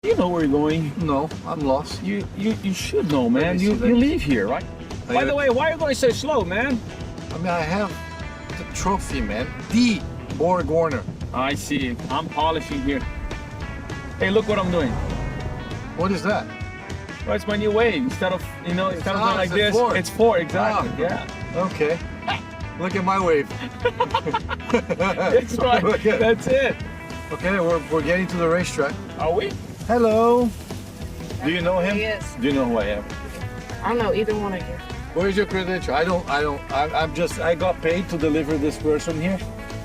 You know where you're going. No, I'm lost. You should know, man. You live here, right? By the way, why are you going so slow, man? I mean, I have the trophy, man. The Borg Warner. I see. I'm polishing here. Hey, look what I'm doing. What is that? Well, it's my new way. Instead of, instead of like this, it's four, exactly. Yeah. Okay. Look at my wave. That's right. That's it. Okay, we're getting to the racetrack. Are we? Hello. Do you know him? Yes. Do you know who I am? I don't know either one of you. Where's your credential? I got paid to deliver this person here.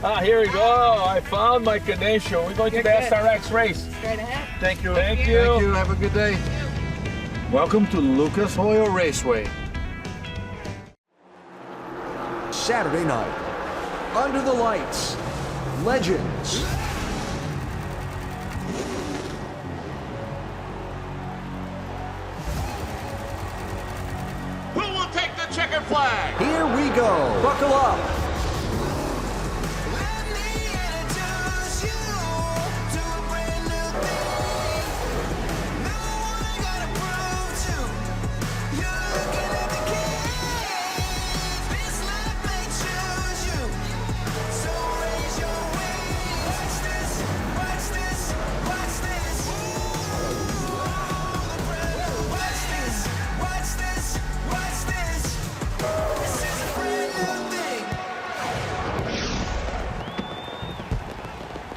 Ah, here we go. I found my credential. We're going to the SRX race. Straight ahead. Thank you. Thank you. Thank you. Have a good day. Welcome to Lucas Oil Raceway. Saturday night, under the lights, legends. Who will take the checkered flag? Here we go. Buckle up.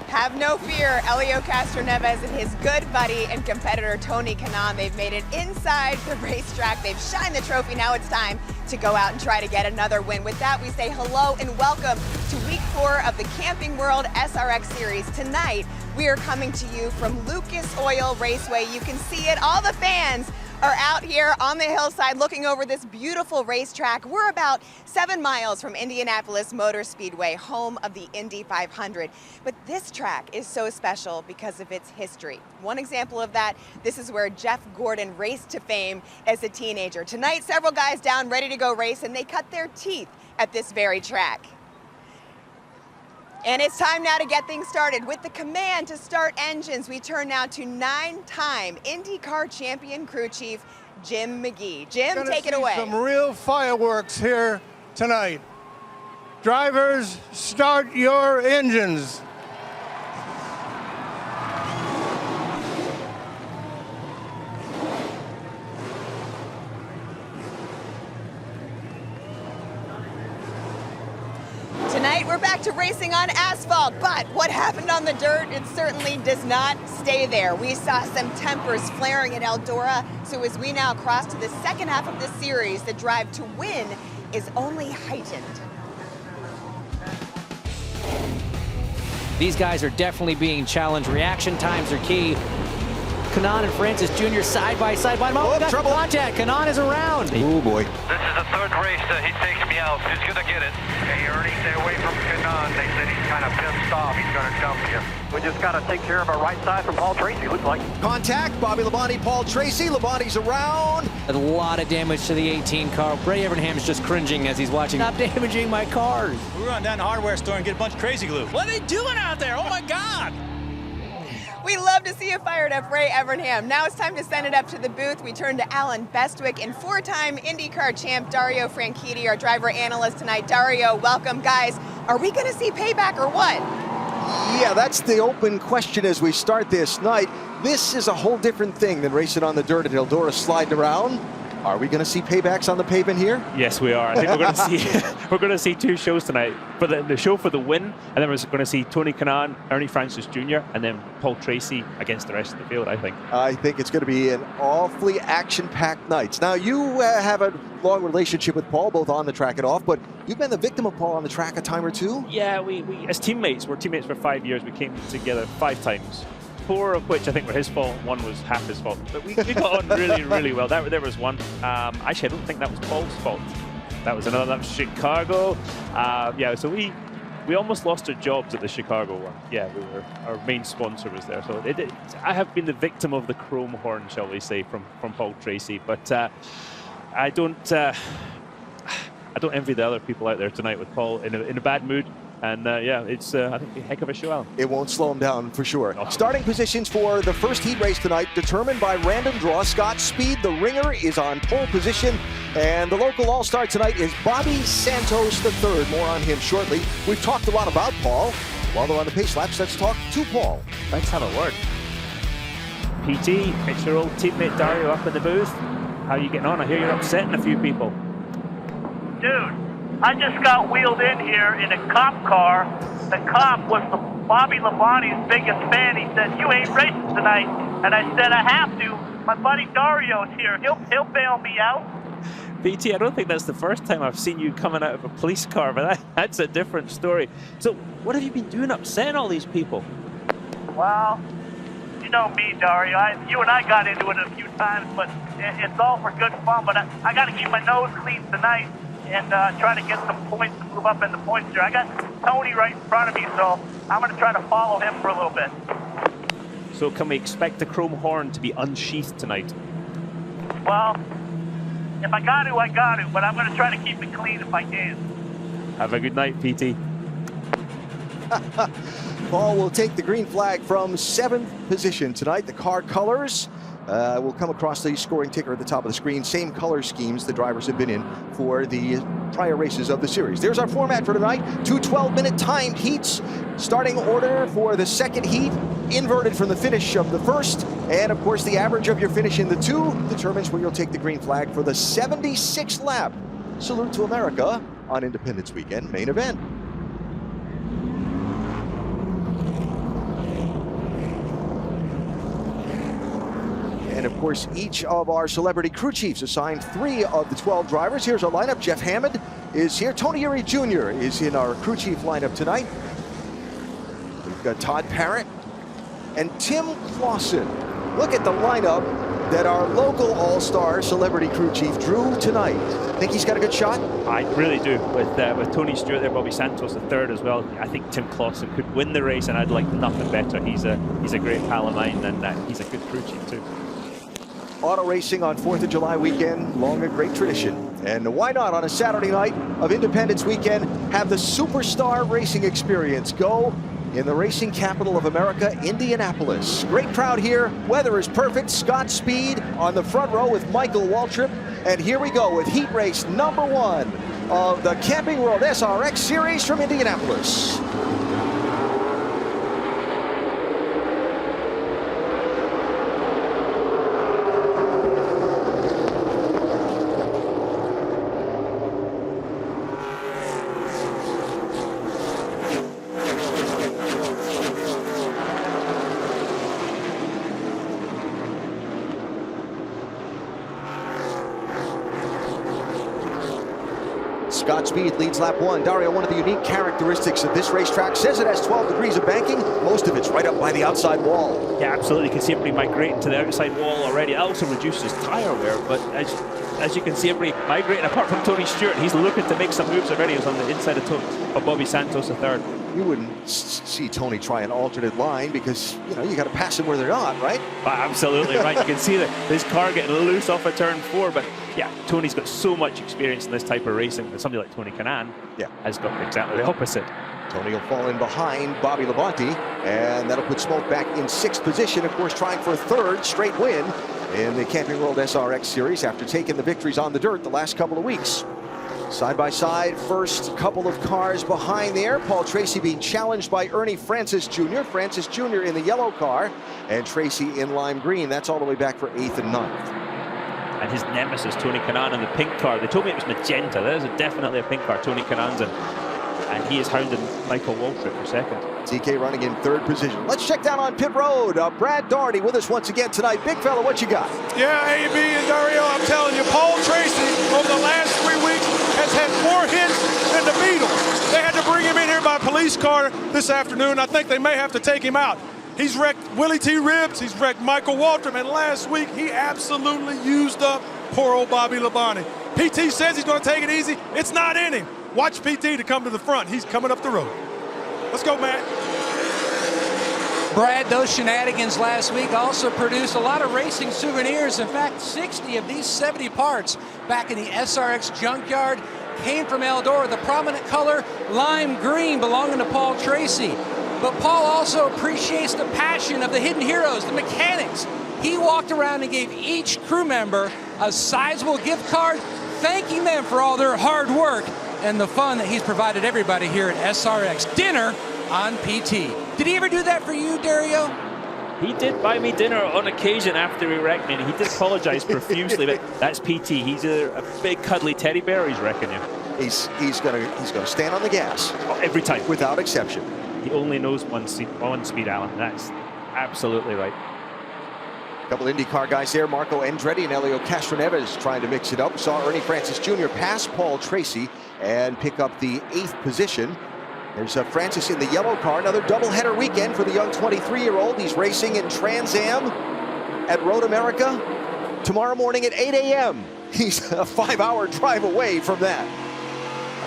Have no fear, Elio Castroneves and his good buddy and competitor Tony Kanaan, they've made it inside the racetrack. They've shined the trophy. Now it's time to go out and try to get another win. With that, we say hello and welcome to week 4 of the Camping World SRX Series. Tonight, we are coming to you from Lucas Oil Raceway. You can see it. All the fans are out here on the hillside looking over this beautiful racetrack. We're about 7 miles from Indianapolis Motor Speedway, home of the Indy 500. But this track is so special because of its history. One example of that, this is where Jeff Gordon raced to fame as a teenager. Tonight, several guys down ready to go race, and they cut their teeth at this very track. And it's time now to get things started. With the command to start engines, we turn now to 9-time IndyCar champion crew chief, Jim McGee. Jim, take it away. Some real fireworks here tonight. Drivers, start your engines. Tonight, we're back to racing on asphalt, but what happened on the dirt, it certainly does not stay there. We saw some tempers flaring at Eldora, so as we now cross to the second half of the series, the drive to win is only heightened. These guys are definitely being challenged. Reaction times are key. Kanaan and Francis Jr. side by side. Oh, trouble. Contact. Kanaan is around. Oh boy. This is the third race that he takes me out. He's gonna get it. Hey, Ernie, stay away from Kanaan. They said he's kind of pissed off. He's gonna dump you. We just gotta take care of our right side from Paul Tracy, looks like. Contact. Bobby Labonte, Paul Tracy. Labonte's around. A lot of damage to the 18 car. Ray Evernham's just cringing as he's watching. Stop damaging my cars. We run down to the hardware store and get a bunch of crazy glue. What are they doing out there? Oh my God! We love to see you fired up, Ray Evernham. Now it's time to send it up to the booth. We turn to Alan Bestwick and 4-time IndyCar champ Dario Franchitti, our driver analyst tonight. Dario, welcome. Guys, are we going to see payback or what? Yeah, that's the open question as we start this night. This is a whole different thing than racing on the dirt at Eldora sliding around. Are we going to see paybacks on the pavement here? Yes, we are. I think we're going to see 2 shows tonight. For the show for the win, and then we're going to see Tony Kanaan, Ernie Francis Jr., and then Paul Tracy against the rest of the field, I think. I think it's going to be an awfully action-packed night. Now, you have a long relationship with Paul, both on the track and off, but you've been the victim of Paul on the track a time or two? Yeah, we as teammates, we're teammates for 5 years. We came together 5 times. 4 of which I think were his fault, 1 was half his fault. But we got on really, really well. There was one. Actually, I don't think that was Paul's fault. That was another. That was Chicago. Yeah, so we almost lost our jobs at the Chicago one. Yeah, our main sponsor was there. So I have been the victim of the chrome horn, shall we say, from Paul Tracy. But I don't envy the other people out there tonight with Paul in a bad mood. And yeah, it's I think a heck of a show, Alan. It won't slow him down for sure. No. Starting positions for the first heat race tonight determined by random draw. Scott Speed, the ringer, is on pole position. And the local all-star tonight is Bobby Santos III. More on him shortly. We've talked a lot about Paul. While they're on the pace laps, let's talk to Paul. Let's have a word. PT, it's your old teammate Dario up in the booth. How are you getting on? I hear you're upsetting a few people. Dude, I just got wheeled in here in a cop car. The cop was Bobby Labonte's biggest fan. He said, "You ain't racing tonight." And I said, "I have to. My buddy Dario's here. He'll bail me out." PT, I don't think that's the first time I've seen you coming out of a police car, but that's a different story. So what have you been doing upsetting all these people? Well, you know me, Dario. You and I got into it a few times, but it's all for good fun. But I got to keep my nose clean tonight and try to get some points to move up in the points here. I got Tony right in front of me, so I'm going to try to follow him for a little bit. So can we expect the chrome horn to be unsheathed tonight? Well, if I got to, I got to, but I'm going to try to keep it clean if I can. Have a good night, PT. Paul will take the green flag from 7th position tonight. The car colors will come across the scoring ticker at the top of the screen. Same color schemes the drivers have been in for the prior races of the series. There's our format for tonight. 2 12-minute timed heats. Starting order for the second heat, inverted from the finish of the first. And of course, the average of your finish in the 2 determines where you'll take the green flag for the 76th lap. Salute to America on Independence Weekend main event. And of course, each of our celebrity crew chiefs assigned 3 of the 12 drivers. Here's our lineup. Jeff Hammond is here. Tony Uri Jr. is in our crew chief lineup tonight. We've got Todd Parrott and Tim Clausen. Look at the lineup that our local all-star celebrity crew chief drew tonight. Think he's got a good shot? I really do. With Tony Stewart there, Bobby Santos III as well. I think Tim Clausen could win the race, and I'd like nothing better. He's a great pal of mine, and he's a good crew chief too. Auto racing on 4th of July weekend, long a great tradition. And why not on a Saturday night of Independence Weekend have the superstar racing experience go in the racing capital of America, Indianapolis. Great crowd here, weather is perfect. Scott Speed on the front row with Michael Waltrip. And here we go with heat race number 1 of the Camping World SRX Series from Indianapolis. Scott Speed leads lap 1. Dario, one of the unique characteristics of this racetrack says it has 12 degrees of banking. Most of it's right up by the outside wall. Yeah, absolutely. You can see everybody migrating to the outside wall already. It also reduces tire wear, but as you can see everybody migrating, apart from Tony Stewart, he's looking to make some moves already. He's on the inside of Bobby Santos III. You wouldn't see Tony try an alternate line because, you know, you got to pass them where they're not, right? Absolutely right. You can see this car getting loose off of turn 4, but yeah, Tony's got so much experience in this type of racing that somebody like Tony Kanaan has got exactly the opposite. Tony will fall in behind Bobby Labonte, and that'll put Smoke back in 6th position, of course, trying for a 3rd straight win in the Camping World SRX Series after taking the victories on the dirt the last couple of weeks. Side by side, first couple of cars behind there. Paul Tracy being challenged by Ernie Francis Jr. Francis Jr. in the yellow car, and Tracy in lime green. That's all the way back for 8th and 9th. And his nemesis, Tony Kanaan, in the pink car. They told me it was magenta. That is definitely a pink car. Tony Kanaan's in. And he is hounding Michael Waltrip for 2nd. TK running in 3rd position. Let's check down on pit road. Brad Daugherty with us once again tonight. Big fella, what you got? Yeah, AB and Dario, I'm telling you, Paul Tracy over the last 3 weeks has had more hits than the Beatles. They had to bring him in here by police car this afternoon. I think they may have to take him out. He's wrecked Willie T. Ribbs, he's wrecked Michael Waltrip, and last week he absolutely used up poor old Bobby Labonte. PT says he's going to take it easy. It's not in him. Watch PT to come to the front. He's coming up the road. Let's go, Matt. Brad, those shenanigans last week also produced a lot of racing souvenirs. In fact, 60 of these 70 parts back in the SRX junkyard. came from Eldora, the prominent color lime green belonging to Paul Tracy. But Paul also appreciates the passion of the hidden heroes, the mechanics. He walked around and gave each crew member a sizable gift card, thanking them for all their hard work and the fun that he's provided everybody here at SRX. Dinner on PT. Did he ever do that for you, Dario? He did buy me dinner on occasion after he wrecked me, and he did apologize profusely, but that's PT. He's a big cuddly teddy bear, he's wrecking you. He's gonna stand on the gas. Oh, every time. Without exception. He only knows one speed, Alan. That's absolutely right. A couple IndyCar guys there, Marco Andretti and Helio Castroneves trying to mix it up. Saw Ernie Francis Jr. pass Paul Tracy and pick up the 8th position. There's Francis in the yellow car. Another doubleheader weekend for the young 23-year-old. He's racing in Trans Am at Road America tomorrow morning at 8 a.m. He's a 5-hour drive away from that.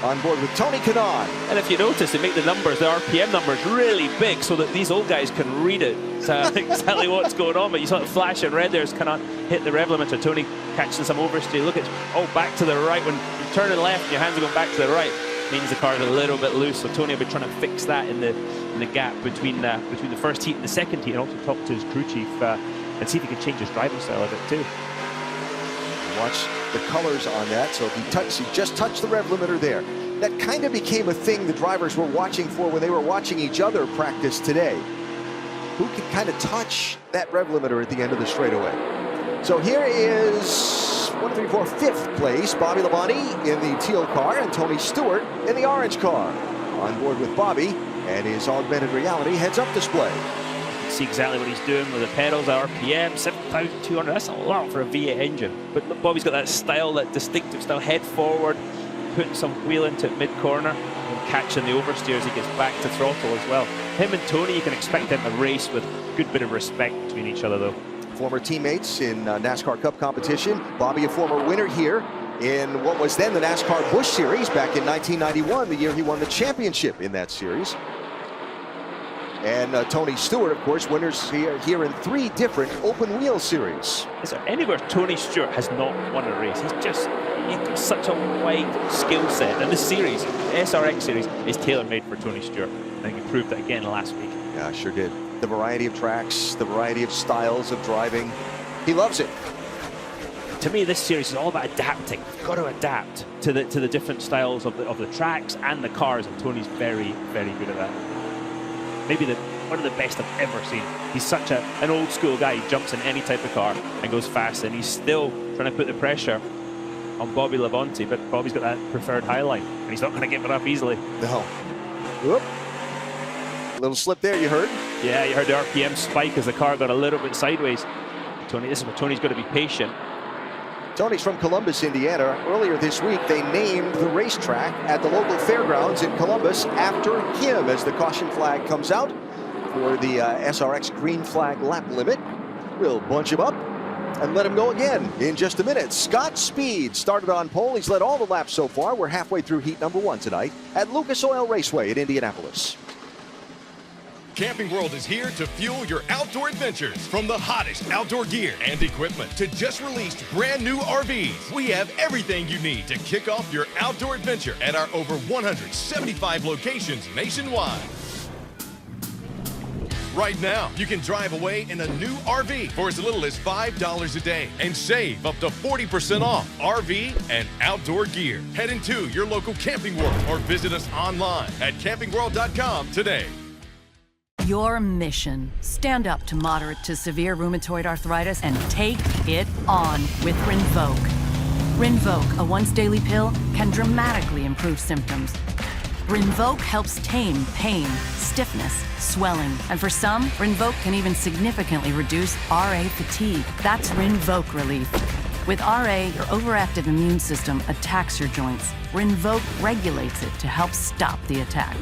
On board with Tony Kanaan. And if you notice, they make the numbers, the RPM numbers, really big so that these old guys can read it. Exactly what's going on. But you saw the flash in red there as Kanaan hit the rev limiter. Tony catching some oversteer. Look at, back to the right. When you're turning left, your hands are going back to the right. Means the car's a little bit loose. So Tony will be trying to fix that in the gap between the first heat and the second heat, and also talk to his crew chief and see if he can change his driving style a bit too. Watch the colors on that. So if he just touched the rev limiter there. That kind of became a thing the drivers were watching for when they were watching each other practice today. Who can kind of touch that rev limiter at the end of the straightaway? So here is 5th place, Bobby Labonte in the teal car and Tony Stewart in the orange car. On board with Bobby and his augmented reality heads-up display. See exactly what he's doing with the pedals, RPM, 7,200. That's a lot for a V8 engine. But look, Bobby's got that style, that distinctive style, head forward, putting some wheel into it mid-corner and catching the oversteer as he gets back to throttle as well. Him and Tony, you can expect them to race with a good bit of respect between each other though. Former teammates in NASCAR Cup competition. Bobby, a former winner here in what was then the NASCAR Busch Series back in 1991, the year he won the championship in that series. And Tony Stewart, of course, winners here in 3 different open wheel series. Is there anywhere Tony Stewart has not won a race? He's got such a wide skill set. And this series, the SRX series, is tailor-made for Tony Stewart. I think he proved that again last week. Yeah, sure did. The variety of tracks, the variety of styles of driving. He loves it. To me, this series is all about adapting. You've got to adapt to the different styles of the tracks and the cars, and Tony's very, very good at that. Maybe one of the best I've ever seen. He's such an old school guy. He jumps in any type of car and goes fast, and he's still trying to put the pressure on Bobby Labonte, but Bobby's got that preferred high line, and he's not going to give it up easily. No. Whoop. Little slip there, you heard? Yeah, you heard the RPM spike as the car got a little bit sideways. This is where Tony's got to be patient. Tony's from Columbus, Indiana. Earlier this week, they named the racetrack at the local fairgrounds in Columbus after him as the caution flag comes out for the SRX green flag lap limit. We'll bunch him up and let him go again in just a minute. Scott Speed started on pole. He's led all the laps so far. We're halfway through heat number 1 tonight at Lucas Oil Raceway in Indianapolis. Camping World is here to fuel your outdoor adventures. From the hottest outdoor gear and equipment to just released brand new RVs, we have everything you need to kick off your outdoor adventure at our over 175 locations nationwide. Right now, you can drive away in a new RV for as little as $5 a day and save up to 40% off RV and outdoor gear. Head into your local Camping World or visit us online at campingworld.com today. Your mission: stand up to moderate to severe rheumatoid arthritis and take it on with Rinvoq. Rinvoq, a once-daily pill, can dramatically improve symptoms. Rinvoq helps tame pain, stiffness, swelling, and for some, Rinvoq can even significantly reduce RA fatigue. That's Rinvoq relief. With RA, your overactive immune system attacks your joints. Rinvoq regulates it to help stop the attack.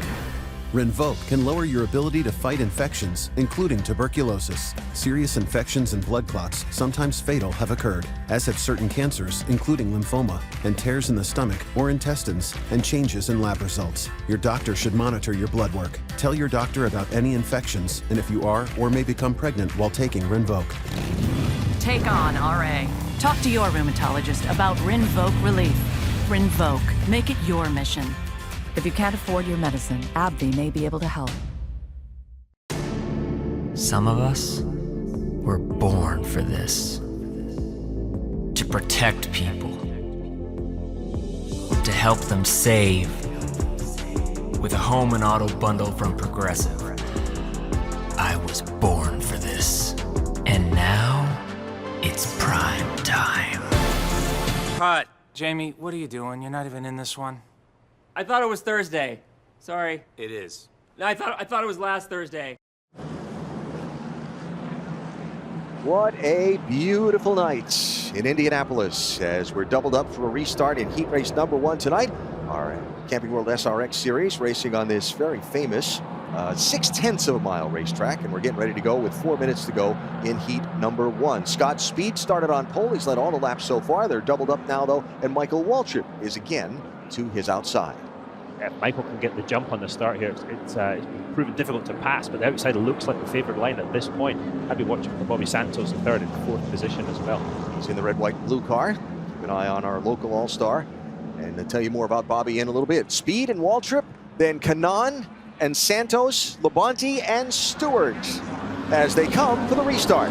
Rinvoq can lower your ability to fight infections, including tuberculosis. Serious infections and blood clots, sometimes fatal, have occurred, as have certain cancers, including lymphoma, and tears in the stomach or intestines, and changes in lab results. Your doctor should monitor your blood work. Tell your doctor about any infections, and if you are or may become pregnant while taking Rinvoq. Take on RA. Talk to your rheumatologist about Rinvoq relief. Rinvoq. Make it your mission. If you can't afford your medicine, AbbVie may be able to help. Some of us were born for this. To protect people. To help them save. With a home and auto bundle from Progressive. I was born for this. And now, it's prime time. Cut. Jamie, what are you doing? You're not even in this one. I thought it was Thursday. Sorry. It is. No, I thought it was last Thursday. What a beautiful night in Indianapolis as we're doubled up for a restart in heat race number 1 tonight. Our Camping World SRX series racing on this very famous 0.6 of a mile racetrack, and we're getting ready to go with 4 minutes to go in heat number 1. Scott Speed started on pole. He's led all the laps so far. They're doubled up now, though, and Michael Waltrip is again to his outside. If Michael can get the jump on the start here, it's proven difficult to pass, but the outside looks like the favourite line at this point. I'd be watching for Bobby Santos in 3rd and 4th position as well. He's in the red, white, and blue car. Keep an eye on our local all-star, and I'll tell you more about Bobby in a little bit. Speed and Waltrip, then Kanaan and Santos, Labonte and Stewart as they come for the restart.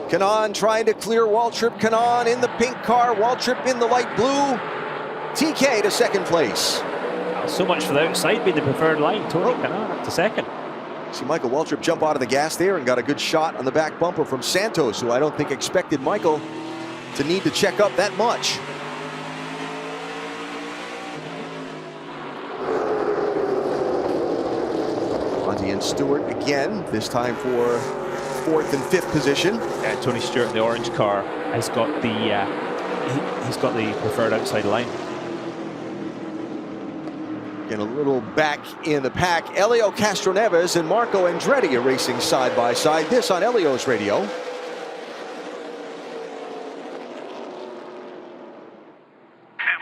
Kanaan trying to clear Waltrip. Kanaan in the pink car, Waltrip in the light blue. TK to 2nd place. So much for the outside being the preferred line. Tony Kanaan up to 2nd. See Michael Waltrip jump out of the gas there and got a good shot on the back bumper from Santos, who I don't think expected Michael to need to check up that much. Monty and Stewart again, this time for 4th and 5th position. Yeah, Tony Stewart in the orange car has got the he's got the preferred outside line. Getting a little back in the pack. Elio Castroneves and Marco Andretti are racing side by side. This on Elio's radio. And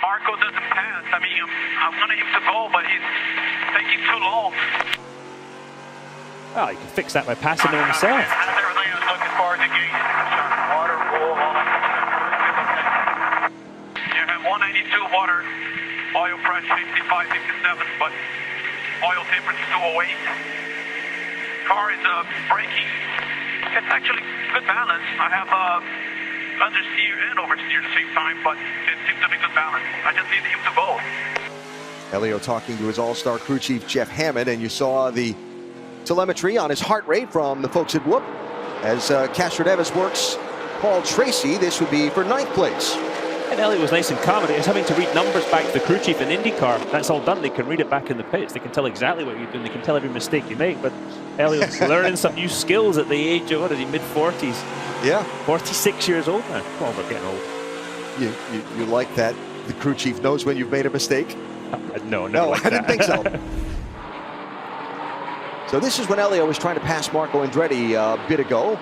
Marco doesn't pass. I mean, I wanted him to go, but he's taking too long. Well, you can fix that by passing him himself. That's everything I was looking for in the gate. Water, roll, all that. You have 192 water, oil pressure 55, 57, but oil temperature 208. Car is braking. It's actually good balance. I have understeer and oversteer at the same time, but it seems to be good balance. I just need him to go. Elio talking to his all-star crew chief Jeff Hammond, and you saw the telemetry on his heart rate from the folks at Whoop. As Castroneves works Paul Tracy, this would be for 9th place. And Elliot was nice and calm. He was having to read numbers back to the crew chief in IndyCar. That's all done. They can read it back in the pits. They can tell exactly what you're doing. They can tell every mistake you make. But Elliot's learning some new skills at the age of, what is he, mid-40s? Yeah. 46 years old now. Oh, we're getting old. You like that the crew chief knows when you've made a mistake? No, like I didn't think so. So this is when Elio was trying to pass Marco Andretti a bit ago.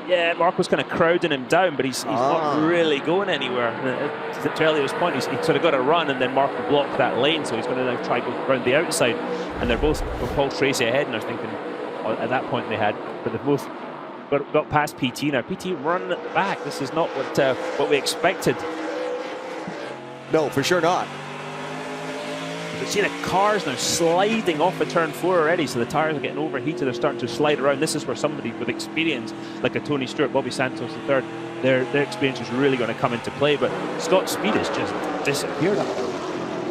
Yeah, Marco's kind of crowding him down, but he's not really going anywhere. To Elio's point, he's sort of got to run, and then Marco blocked that lane, so he's going to now try to go around the outside. And they're both Paul Tracy ahead, and I was thinking at that point they had, but they've both got past PT now. PT running at the back. This is not what we expected. No, for sure not. You see the cars now sliding off of turn 4 already, so the tires are getting overheated. They're starting to slide around. This is where somebody with experience, like a Tony Stewart, Bobby Santos III, their experience is really going to come into play. But Scott Speed has just disappeared.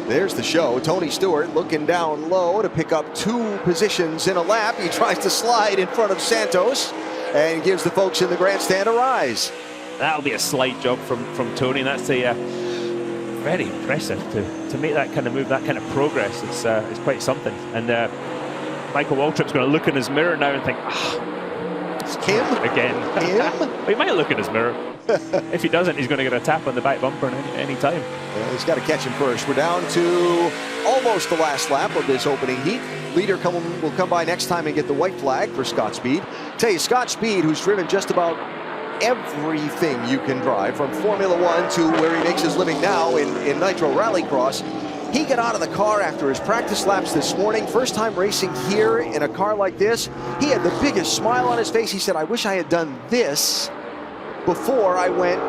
There's the show. Tony Stewart looking down low to pick up 2 positions in a lap. He tries to slide in front of Santos and gives the folks in the grandstand a rise. That'll be a slight job from Tony. That's a very impressive to make that kind of move, that kind of progress. It's quite something. And Michael Waltrip's going to look in his mirror now and think, it's him again. Him? Well, he might look in his mirror. If he doesn't, he's going to get a tap on the back bumper any time. Yeah, he's got to catch him first. We're down to almost the last lap of this opening heat. Leader will come by next time and get the white flag for Scott Speed. Tell you, Scott Speed, who's driven just about everything you can drive, from Formula One to where he makes his living now in Nitro Rallycross. He got out of the car after his practice laps this morning. First time racing here in a car like this. He had the biggest smile on his face. He said, I wish I had done this before I went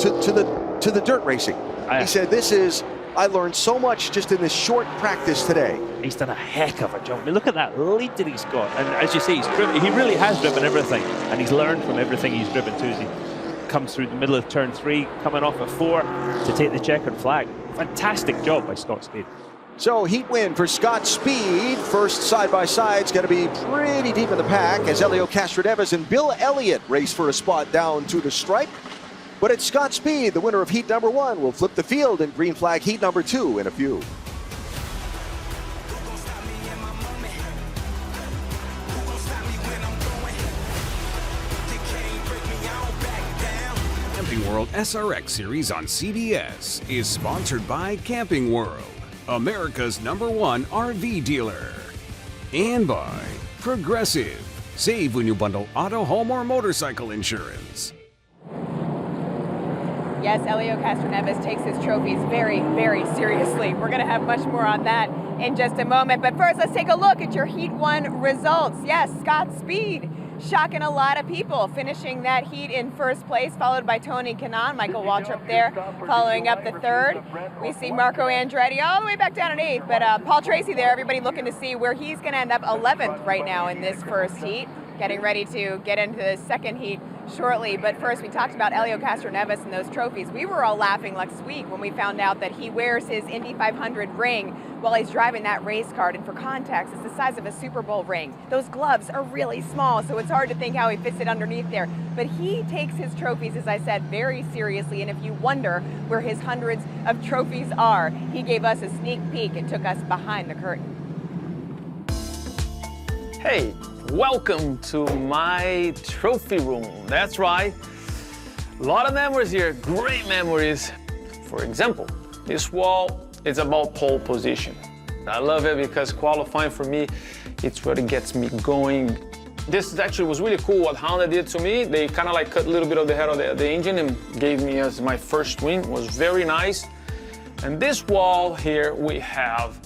to the dirt racing. He said, I learned so much just in this short practice today. He's done a heck of a job. I mean, look at that lead that he's got. And as you say, he really has driven everything. And he's learned from everything he's driven too as he comes through the middle of turn 3, coming off a 4 to take the checkered flag. Fantastic job by Scott Speed. So heat win for Scott Speed. First side-by-side's going to be pretty deep in the pack as Elio Castroneves and Bill Elliott race for a spot down to the stripe. But it's Scott Speed, the winner of heat number 1, will flip the field in green flag heat number 2 in a few. Camping World SRX series on CBS is sponsored by Camping World, America's #1 RV dealer. And by Progressive. Save when you bundle auto, home, or motorcycle insurance. Yes, Elio Castroneves takes his trophies very, very seriously. We're going to have much more on that in just a moment. But first, let's take a look at your Heat 1 results. Yes, Scott Speed shocking a lot of people, finishing that heat in first place, followed by Tony Kanaan, Michael Waltrip there, following up the third. We see Marco Andretti all the way back down at 8th, but Paul Tracy there, everybody looking to see where he's going to end up 11th right now in this first heat, getting ready to get into the second heat shortly. But first, we talked about Elio Castroneves and those trophies. We were all laughing last week when we found out that he wears his Indy 500 ring while he's driving that race car. And for context, it's the size of a Super Bowl ring. Those gloves are really small, so it's hard to think how he fits it underneath there. But he takes his trophies, as I said, very seriously. And if you wonder where his hundreds of trophies are, he gave us a sneak peek and took us behind the curtain. Hey, welcome to my trophy room. That's right. A lot of memories here, great memories. For example, this wall is about pole position. I love it because qualifying for me, it's what gets me going. This actually was really cool what Honda did to me. They kind of like cut a little bit of the head of the engine and gave me as my first win. It was very nice. And this wall here, we have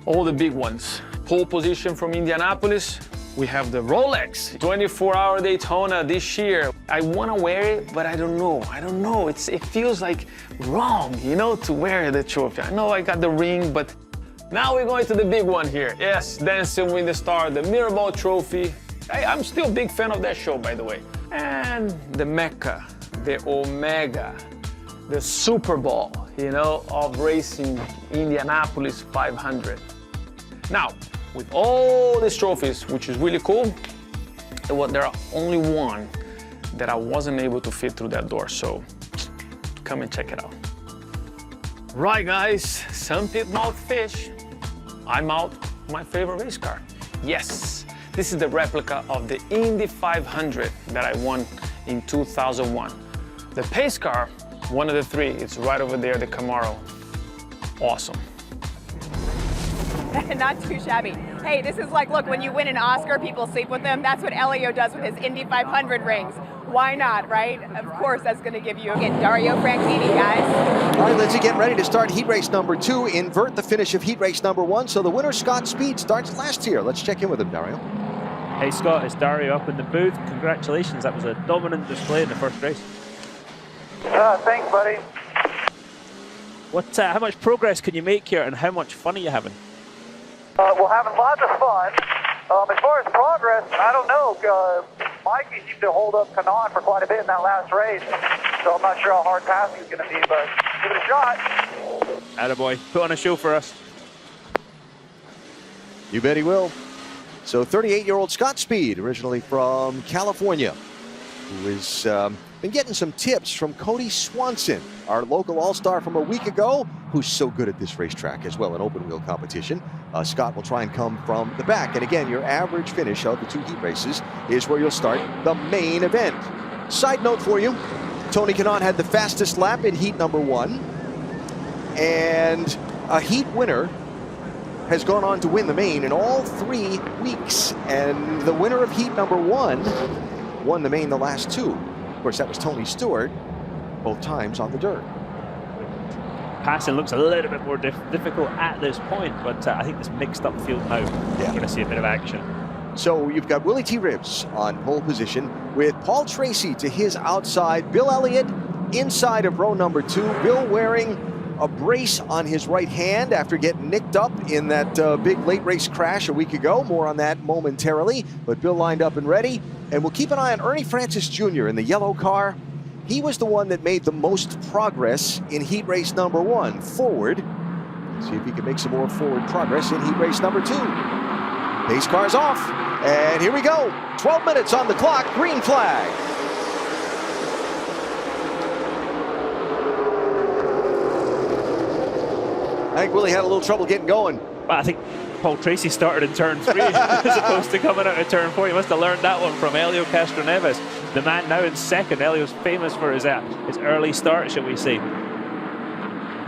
all the big ones. Pole position from Indianapolis. We have the Rolex 24-hour Daytona this year. I want to wear it, but I don't know. It feels like wrong, you know, to wear the trophy. I know I got the ring, but now we're going to the big one here. Yes, Dancing with the Star, the Mirrorball Trophy. I'm still a big fan of that show, by the way. And the Mecca, the Omega, the Super Bowl, you know, of racing Indianapolis 500. Now, with all these trophies, which is really cool, there are only one that I wasn't able to fit through that door, so come and check it out. Right, guys, some people mouth fish. I mouth my favorite race car. Yes, this is the replica of the Indy 500 that I won in 2001. The pace car, one of the three, it's right over there, the Camaro. Awesome. Not too shabby. Hey, this is like, look, when you win an Oscar, people sleep with them. That's what Elio does with his Indy 500 rings. Why not, right? Of course, that's going to give you, again, Dario Franchitti, guys. All right, Lindsay, getting ready to start heat race number 2. Invert the finish of heat race number 1. So the winner, Scott Speed, starts last here. Let's check in with him, Dario. Hey, Scott, it's Dario up in the booth. Congratulations. That was a dominant display in the first race. Thanks, buddy. How much progress can you make here, and how much fun are you having? We're having lots of fun. As far as progress, I don't know. Mikey seemed to hold up Kanaan for quite a bit in that last race, so I'm not sure how hard passing is going to be, but give it a shot. Attaboy. Put on a show for us. You bet he will. So 38-year-old Scott Speed, originally from California, who has been getting some tips from Cody Swanson, our local all-star from a week ago, who's so good at this racetrack as well in open wheel competition. Scott will try and come from the back. And again, your average finish of the 2 heat races is where you'll start the main event. Side note for you, Tony Kanaan had the fastest lap in heat number 1. And a heat winner has gone on to win the main in all 3 weeks. And the winner of heat number 1 won the main the last 2. Of course, that was Tony Stewart, both times on the dirt. passing looks a little bit more difficult at this point, but I think this mixed up field now, we're going to see a bit of action. So you've got Willie T. Ribbs on pole position with Paul Tracy to his outside, Bill Elliott inside of row number 2. Bill wearing a brace on his right hand after getting nicked up in that big late race crash a week ago. More on that momentarily, but Bill lined up and ready. And we'll keep an eye on Ernie Francis Jr. in the yellow car. He was the one that made the most progress in heat race number 1 forward. See if he can make some more forward progress in heat race number 2. Pace car's off, and here we go. 12 minutes on the clock, green flag. I think Willie had a little trouble getting going. Well, I think Paul Tracy started in turn 3 as opposed to coming out of turn 4. He must have learned that one from Helio Castroneves, the man now in second. Helio's famous for his early start, shall we say.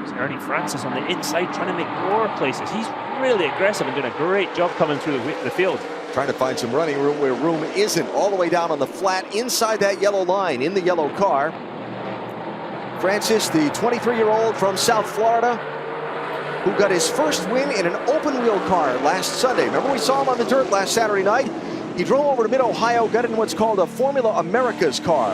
It's Ernie Francis on the inside trying to make more places. He's really aggressive and doing a great job coming through the field. Trying to find some running room where room isn't. All the way down on the flat inside that yellow line in the yellow car. Francis, the 23-year-old from South Florida, who got his first win in an open wheel car last Sunday. Remember we saw him on the dirt last Saturday night? He drove over to Mid-Ohio, got in what's called a Formula Americas car,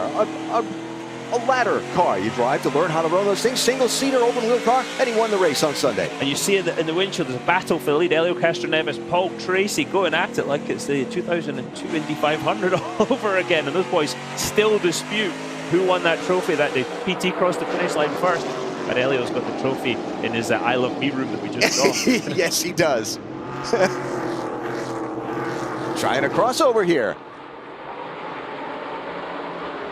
a ladder car you drive to learn how to run those things, single-seater open wheel car, and he won the race on Sunday. And you see in the windshield, there's a battle for the lead. Helio Castroneves, Paul Tracy going at it like it's the 2002 Indy 500 all over again, and those boys still dispute who won that trophy that day. PT crossed the finish line first, but Helio's got the trophy in his I Love Me room that we just saw. Yes, he does. Trying a crossover here.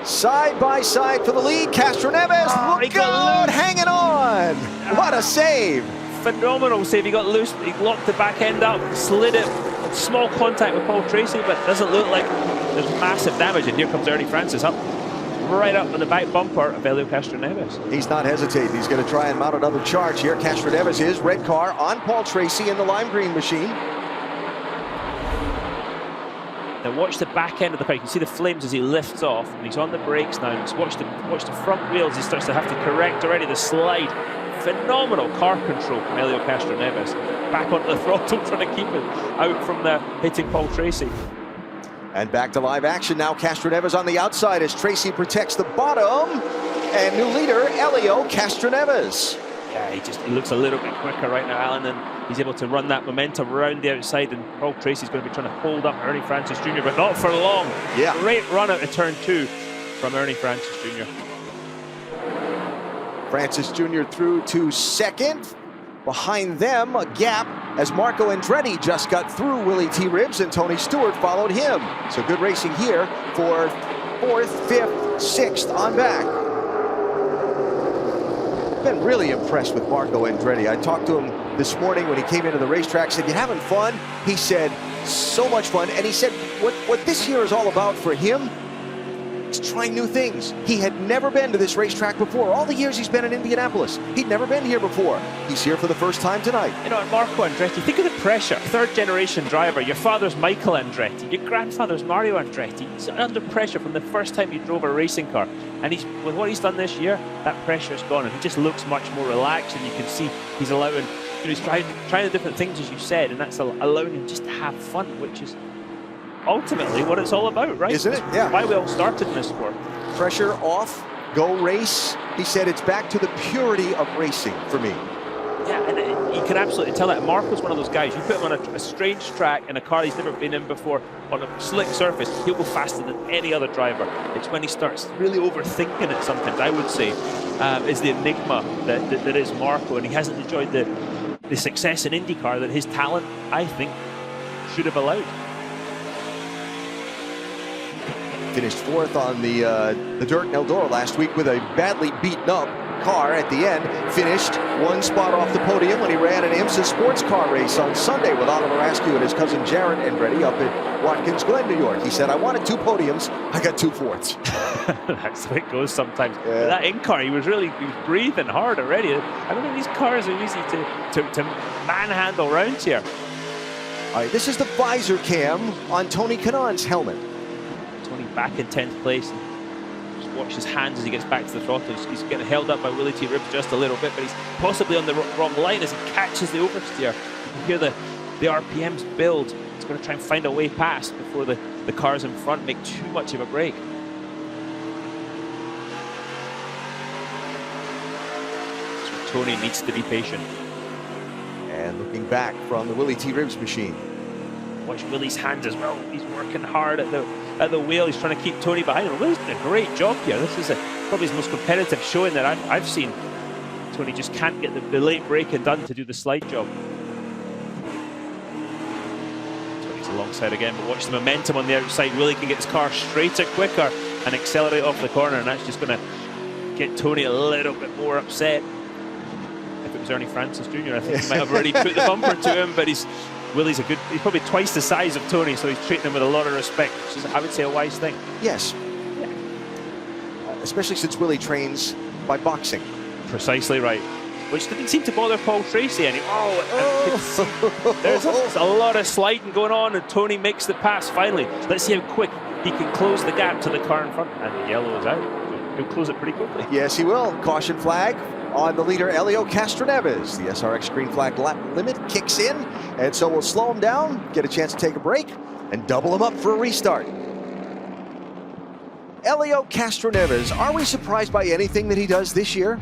Side by side for the lead, Castroneves, look out, hanging on. What a save. Phenomenal save. He got loose, he locked the back end up, slid it. Small contact with Paul Tracy, but doesn't look like there's massive damage. And here comes Ernie Francis up, right up on the back bumper of Helio Castroneves. He's not hesitating. He's going to try and mount another charge here. Castroneves is red car on Paul Tracy in the lime green machine. Now watch the back end of the car. You can see the flames as he lifts off, and he's on the brakes now. Just watch the front wheels. He starts to have to correct already the slide. Phenomenal car control from Helio Castroneves. Back onto the throttle, trying to keep it out from hitting Paul Tracy. And back to live action now. Castroneves on the outside as Tracy protects the bottom. And new leader, Helio Castroneves. Yeah, he looks a little bit quicker right now, Alan, and he's able to run that momentum around the outside, and Paul Tracy's going to be trying to hold up Ernie Francis Jr., but not for long. Yeah. Great run out of turn 2 from Ernie Francis Jr. Francis Jr. through to second. Behind them, a gap as Marco Andretti just got through Willie T. Ribbs, and Tony Stewart followed him. So good racing here for 4th, 5th, 6th on back. Been really impressed with Marco Andretti. I talked to him this morning when he came into the racetrack, said, "You having fun?" He said, "So much fun." And he said, what this year is all about for him is trying new things. He had never been to this racetrack before. All the years he's been in Indianapolis, he'd never been here before. He's here for the first time tonight. You know, Marco Andretti, think of the pressure. 3rd generation driver. Your father's Michael Andretti. Your grandfather's Mario Andretti. He's under pressure from the first time he drove a racing car. And with what he's done this year, that pressure's gone, and he just looks much more relaxed, and you can see he's allowing, he's trying the different things, as you said, and that's allowing him just to have fun, which is ultimately what it's all about, right? Isn't it? Yeah. Why we all started in this sport. Pressure off, go race. He said it's back to the purity of racing for me. Yeah, and you can absolutely tell that. Marco's one of those guys. You put him on a strange track in a car he's never been in before, on a slick surface, he'll go faster than any other driver. It's when he starts really overthinking it sometimes, I would say, is the enigma that is Marco, and he hasn't enjoyed the success in IndyCar that his talent, I think, should have allowed. Finished 4th on the dirt in Eldora last week with a badly beaten up car at the end. Finished 1 spot off the podium when he ran an IMSA sports car race on Sunday with Oliver Askew and his cousin Jared Andretti up at Watkins Glen, New York. He said, "I wanted 2 podiums, I got 2 fourths." That's the way it goes sometimes. Yeah. That in-car, he was breathing hard already. I don't think these cars are easy to manhandle around here. All right, this is the visor cam on Tony Kanaan's helmet. Tony back in 10th place. Just watch his hands as he gets back to the throttle. He's getting held up by Willie T. Ribbs just a little bit, but he's possibly on the wrong line as he catches the oversteer. You can hear the RPMs build. He's going to try and find a way past before the cars in front make too much of a break. So Tony needs to be patient. And looking back from the Willie T. Ribbs machine. Watch Willie's hands as well. He's working hard at the wheel. He's trying to keep Tony behind him. Willie's doing a great job here. This is probably his most competitive showing that I've seen. Tony just can't get the late braking done to do the slide job. Tony's alongside again, but watch the momentum on the outside. Willie can get his car straighter, quicker, and accelerate off the corner, and that's just going to get Tony a little bit more upset. If it was Ernie Francis Jr., I think he might have already put the bumper to him, but Willie's he's probably twice the size of Tony, so he's treating him with a lot of respect, which is, I would say, a wise thing. Yes. Yeah. Especially since Willie trains by boxing. Precisely right. Which didn't seem to bother Paul Tracy any. There's a lot of sliding going on, and Tony makes the pass finally. Let's see how quick he can close the gap to the car in front. And the yellow is out. He'll close it pretty quickly. Yes, he will. Caution flag on the leader, Helio Castroneves. The SRX green flag lap limit kicks in, and so we'll slow him down, get a chance to take a break, and double him up for a restart. Helio Castroneves, are we surprised by anything that he does this year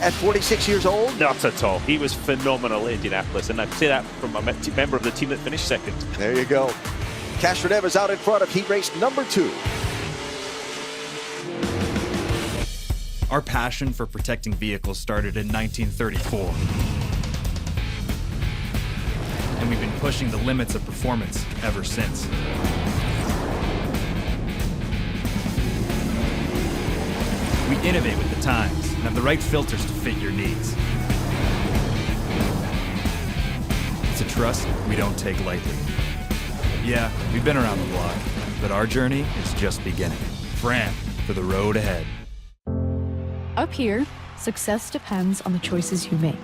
at 46 years old? Not at all. He was phenomenal in Indianapolis, and I'd say that from a member of the team that finished second. There you go. Castroneves out in front of heat race number 2. Our passion for protecting vehicles started in 1934. And we've been pushing the limits of performance ever since. We innovate with the times and have the right filters to fit your needs. It's a trust we don't take lightly. Yeah, we've been around the block, but our journey is just beginning. Fran, for the road ahead. Up here, success depends on the choices you make.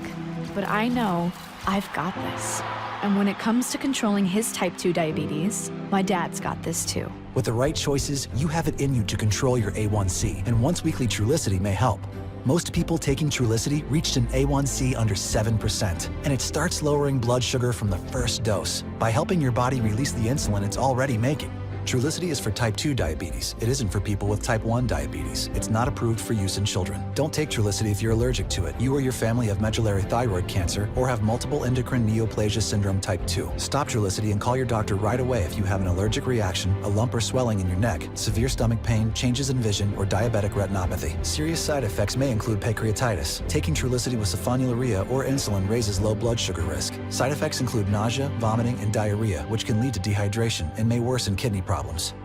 But I know I've got this. And when it comes to controlling his type 2 diabetes, my dad's got this too. With the right choices, you have it in you to control your A1C, and once-weekly Trulicity may help. Most people taking Trulicity reached an A1C under 7%, and it starts lowering blood sugar from the first dose by helping your body release the insulin it's already making. Trulicity is for type 2 diabetes. It isn't for people with type 1 diabetes. It's not approved for use in children. Don't take Trulicity if you're allergic to it. You or your family have medullary thyroid cancer or have multiple endocrine neoplasia syndrome type 2. Stop Trulicity and call your doctor right away if you have an allergic reaction, a lump or swelling in your neck, severe stomach pain, changes in vision, or diabetic retinopathy. Serious side effects may include pancreatitis. Taking Trulicity with sulfonylurea or insulin raises low blood sugar risk. Side effects include nausea, vomiting, and diarrhea, which can lead to dehydration and may worsen kidney problems.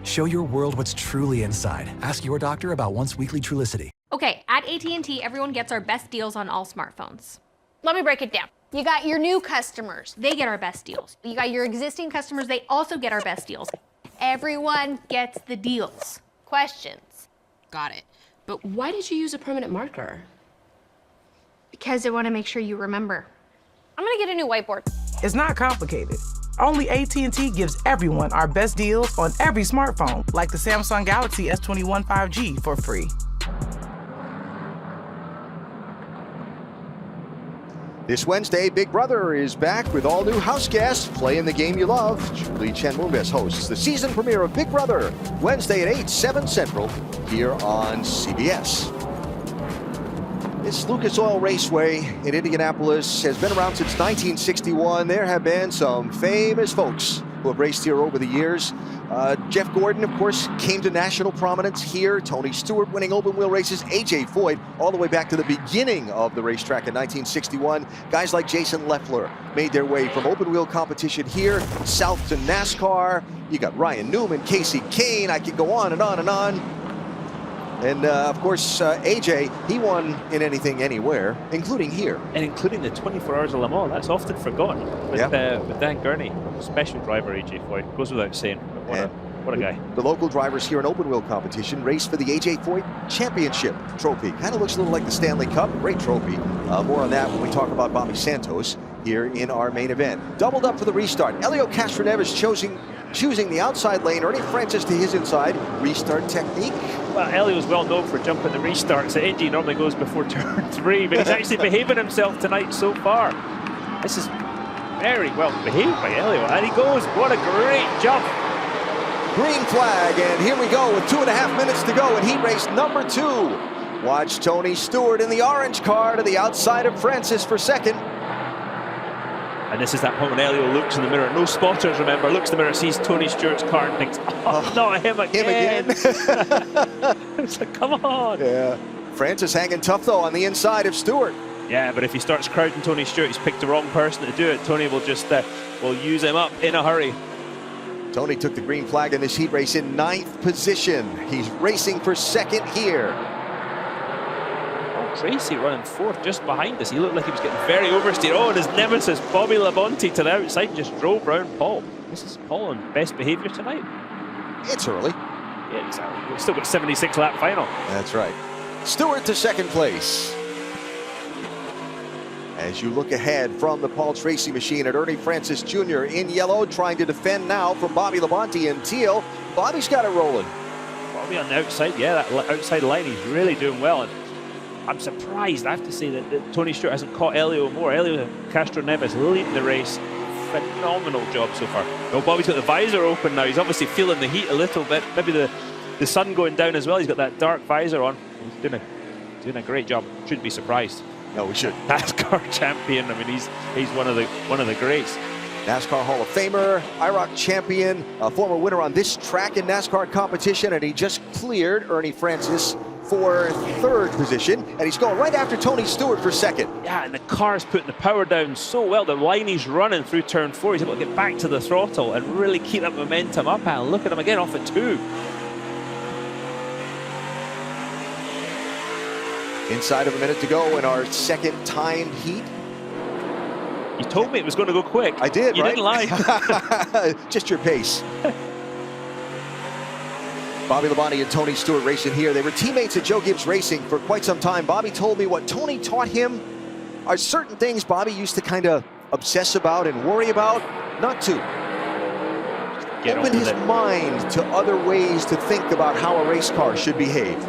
Show your world what's truly inside. Ask your doctor about once-weekly Trulicity. Okay, at AT&T, everyone gets our best deals on all smartphones. Let me break it down. You got your new customers. They get our best deals. You got your existing customers. They also get our best deals. Everyone gets the deals. Questions? Got it. But why did you use a permanent marker? Because I want to make sure you remember. I'm gonna get a new whiteboard. It's not complicated. Only AT&T gives everyone our best deals on every smartphone, like the Samsung Galaxy S21 5G for free. This Wednesday, Big Brother is back with all new house guests playing the game you love. Julie Chen Mumbes hosts the season premiere of Big Brother, Wednesday at 8, 7 Central, here on CBS. This Lucas Oil Raceway in Indianapolis has been around since 1961. There have been some famous folks who have raced here over the years. Jeff Gordon, of course, came to national prominence here. Tony Stewart winning open wheel races. AJ Foyt all the way back to the beginning of the racetrack in 1961. Guys like Jason Leffler made their way from open wheel competition here south to NASCAR. You got Ryan Newman, Casey Kane. I could go on and on and on. And, of course, AJ, he won in anything, anywhere, including here. And including the 24 Hours of Le Mans. That's often forgotten with Dan Gurney. Special driver, AJ Foyt. Goes without saying. What a guy. The local drivers here in open wheel competition race for the AJ Foyt Championship trophy. Kind of looks a little like the Stanley Cup. Great trophy. More on that when we talk about Bobby Santos here in our main event. Doubled up for the restart. Helio Castroneves choosing the outside lane. Ernie Francis to his inside. Restart technique. Well, Elio's well known for jumping the restarts. The Indy normally goes before turn 3, but he's actually behaving himself tonight so far. This is very well behaved by Elio, and he goes. What a great jump. Green flag, and here we go with 2.5 minutes to go in heat race number 2. Watch Tony Stewart in the orange car to the outside of Francis for second. And this is that point when Elio looks in the mirror. No spotters, remember. Looks in the mirror, sees Tony Stewart's car and thinks, oh, not him again. It's like, come on. Yeah. Francis hanging tough, though, on the inside of Stewart. Yeah, but if he starts crowding Tony Stewart, he's picked the wrong person to do it. Tony will just will use him up in a hurry. Tony took the green flag in this heat race in 9th position. He's racing for second here. Tracy running 4th just behind us. He looked like he was getting very oversteered. Oh, and his nemesis, Bobby Labonte, to the outside and just drove round Paul. This is Paul on best behaviour tonight. It's early. Yeah, exactly. We've still got 76 lap final. That's right. Stewart to second place. As you look ahead from the Paul Tracy machine at Ernie Francis Jr. in yellow, trying to defend now from Bobby Labonte in teal. Bobby's got it rolling. Bobby on the outside, yeah, that outside line, he's really doing well. And I'm surprised, I have to say, that Tony Stewart hasn't caught Elio more. Elio Castro Neves leading the race. Phenomenal job so far. Oh, Bobby's got the visor open now. He's obviously feeling the heat a little bit. Maybe the sun going down as well. He's got that dark visor on. He's doing a great job. Shouldn't be surprised. No, we should. NASCAR champion. I mean, he's one of the greats. NASCAR Hall of Famer, IROC champion, a former winner on this track in NASCAR competition, and he just cleared Ernie Francis for 3rd position, and he's going right after Tony Stewart for 2nd. Yeah, and the car's putting the power down so well. The line he's running through turn 4, he's able to get back to the throttle and really keep that momentum up. And look at him again off at 2. Inside of a minute to go in our 2nd timed heat. You told me it was going to go quick. I did, You right? didn't lie. Just your pace. Bobby Labonte and Tony Stewart racing here. They were teammates at Joe Gibbs Racing for quite some time. Bobby told me what Tony taught him are certain things Bobby used to kind of obsess about and worry about. Not to. Open his mind to other ways to think about how a race car should behave.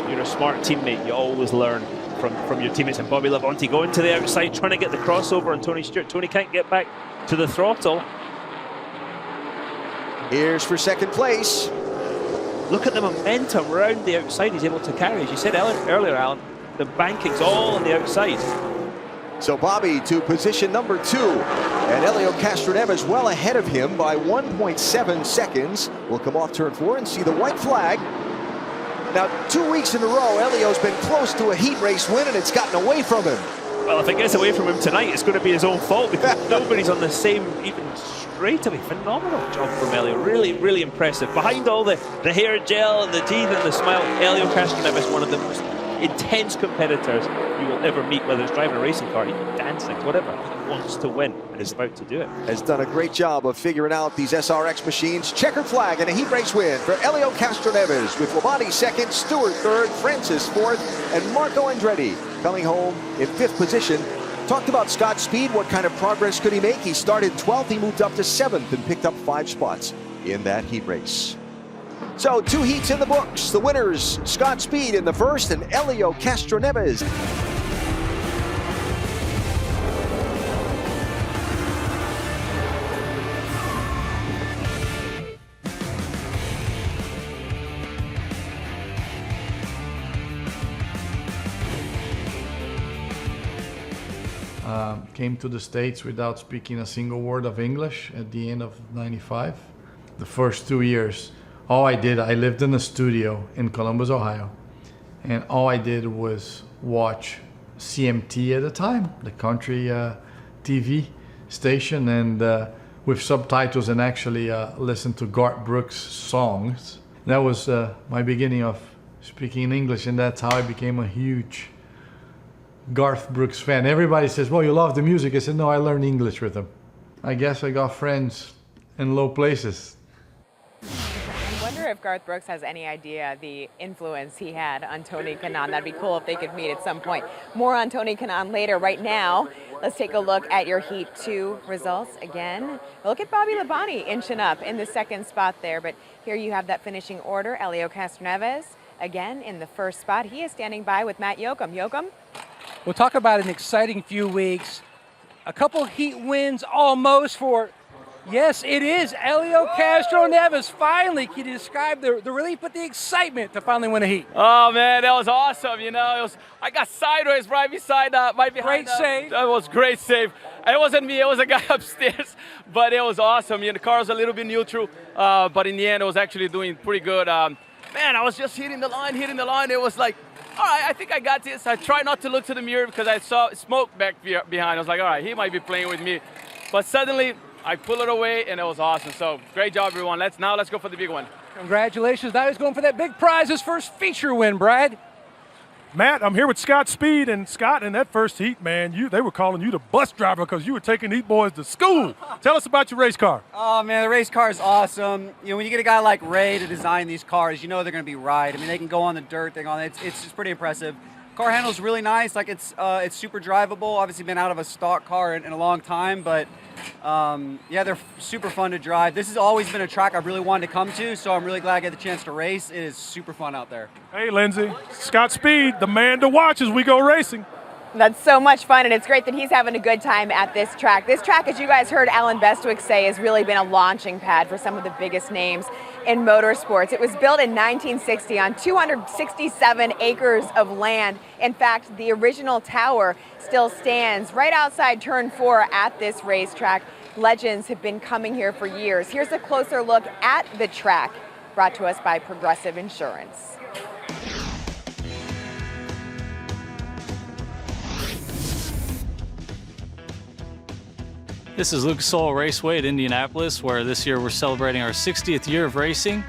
You're a smart teammate. You always learn from your teammates. And Bobby Labonte going to the outside, trying to get the crossover on Tony Stewart. Tony can't get back to the throttle. Here's for 2nd place. Look at the momentum around the outside he's able to carry. As you said earlier, Alan, the banking's all on the outside. So Bobby to position number 2. And Elio Castroneves well ahead of him by 1.7 seconds. We'll come off turn 4 and see the white flag. Now, 2 weeks in a row, Elio's been close to a heat race win, and it's gotten away from him. Well, if it gets away from him tonight, it's going to be his own fault because nobody's on the same even straightaway. Phenomenal job from Elio. Really, really impressive. Behind all the hair gel and the teeth and the smile, Elio Castroneves, one of the most intense competitors you will ever meet, whether it's driving a racing car, even dancing, whatever. He wants to win, and he's about to do it. Has done a great job of figuring out these SRX machines. Checkered flag and a heat race win for Elio Castroneves, with Labonte 2nd, Stewart 3rd, Francis 4th, and Marco Andretti coming home in 5th position. Talked about Scott's speed. What kind of progress could he make? He started 12th. He moved up to 7th and picked up 5 spots in that heat race. So 2 heats in the books. The winners, Scott Speed in the 1st and Elio Castroneves. Came to the States without speaking a single word of English at the end of '95. The first 2 years, I lived in a studio in Columbus, Ohio, and all I did was watch CMT at the time, the country TV station, and with subtitles, and actually listen to Garth Brooks songs. That was my beginning of speaking English, and that's how I became a huge Garth Brooks fan. Everybody says, well, you love the music. I said, no, I learned English with him. I guess I got friends in low places. I wonder if Garth Brooks has any idea the influence he had on Tony Kanaan. That'd be cool if they could meet at some point. More on Tony Kanaan later. Right now, Let's take a look at your Heat 2 results again. Look at Bobby Labonte inching up in the second spot there, but here you have that finishing order. Elio Castroneves, again, in the first spot. He is standing by with Matt Yoakum. Yoakum? We'll talk about an exciting few weeks. A couple Heat wins almost for, yes, it is Elio Castroneves. Finally, can you describe the relief but the excitement to finally win a Heat? Oh man, that was awesome. You know, I got sideways right behind. Great save. That was great save. It wasn't me, it was a guy upstairs, but it was awesome. You know, the car was a little bit neutral, but in the end, it was actually doing pretty good. Man, I was just hitting the line. It was like, all right, I think I got this. I tried not to look to the mirror because I saw smoke back behind. I was like, all right, he might be playing with me. But suddenly, I pulled it away, and it was awesome. So great job, everyone. Let's go for the big one. Congratulations. Now he's going for that big prize, his first feature win, Brad. Matt, I'm here with Scott Speed, and Scott, in that first heat, man, they were calling you the bus driver because you were taking these boys to school. Tell us about your race car. Oh, man, the race car is awesome. You know, when you get a guy like Ray to design these cars, you know they're going to be right. I mean, they can go on the dirt, it's just pretty impressive. Car handles really nice, like it's super drivable. Obviously been out of a stock car in a long time, but yeah, they're super fun to drive. This has always been a track I've really wanted to come to, so I'm really glad I get the chance to race. It is super fun out there. Hey, Lindsay, Scott Speed, the man to watch as we go racing. That's so much fun, and it's great that he's having a good time at this track. This track, as you guys heard Alan Bestwick say, has really been a launching pad for some of the biggest names in motorsports. It was built in 1960 on 267 acres of land. In fact, the original tower still stands right outside Turn 4 at this racetrack. Legends have been coming here for years. Here's a closer look at the track, brought to us by Progressive Insurance. This is Lucas Oil Raceway at Indianapolis, where this year we're celebrating our 60th year of racing.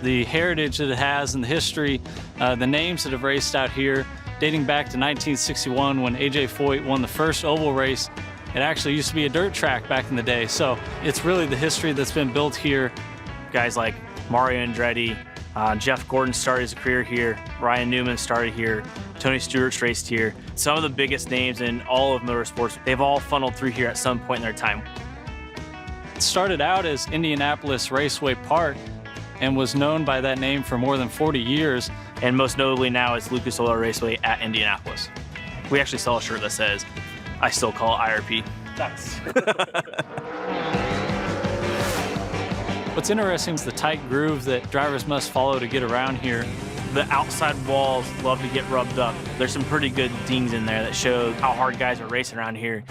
The heritage that it has and the history, the names that have raced out here, dating back to 1961 when A.J. Foyt won the first oval race. It actually used to be a dirt track back in the day, so it's really the history that's been built here. Guys like Mario Andretti, Jeff Gordon started his career here, Ryan Newman started here, Tony Stewart's raced here. Some of the biggest names in all of motorsports, they've all funneled through here at some point in their time. It started out as Indianapolis Raceway Park and was known by that name for more than 40 years. And most notably now it's Lucas Oil Raceway at Indianapolis. We actually sell a shirt that says, I still call it IRP. Nice. What's interesting is the tight groove that drivers must follow to get around here. The outside walls love to get rubbed up. There's some pretty good dings in there that show how hard guys are racing around here.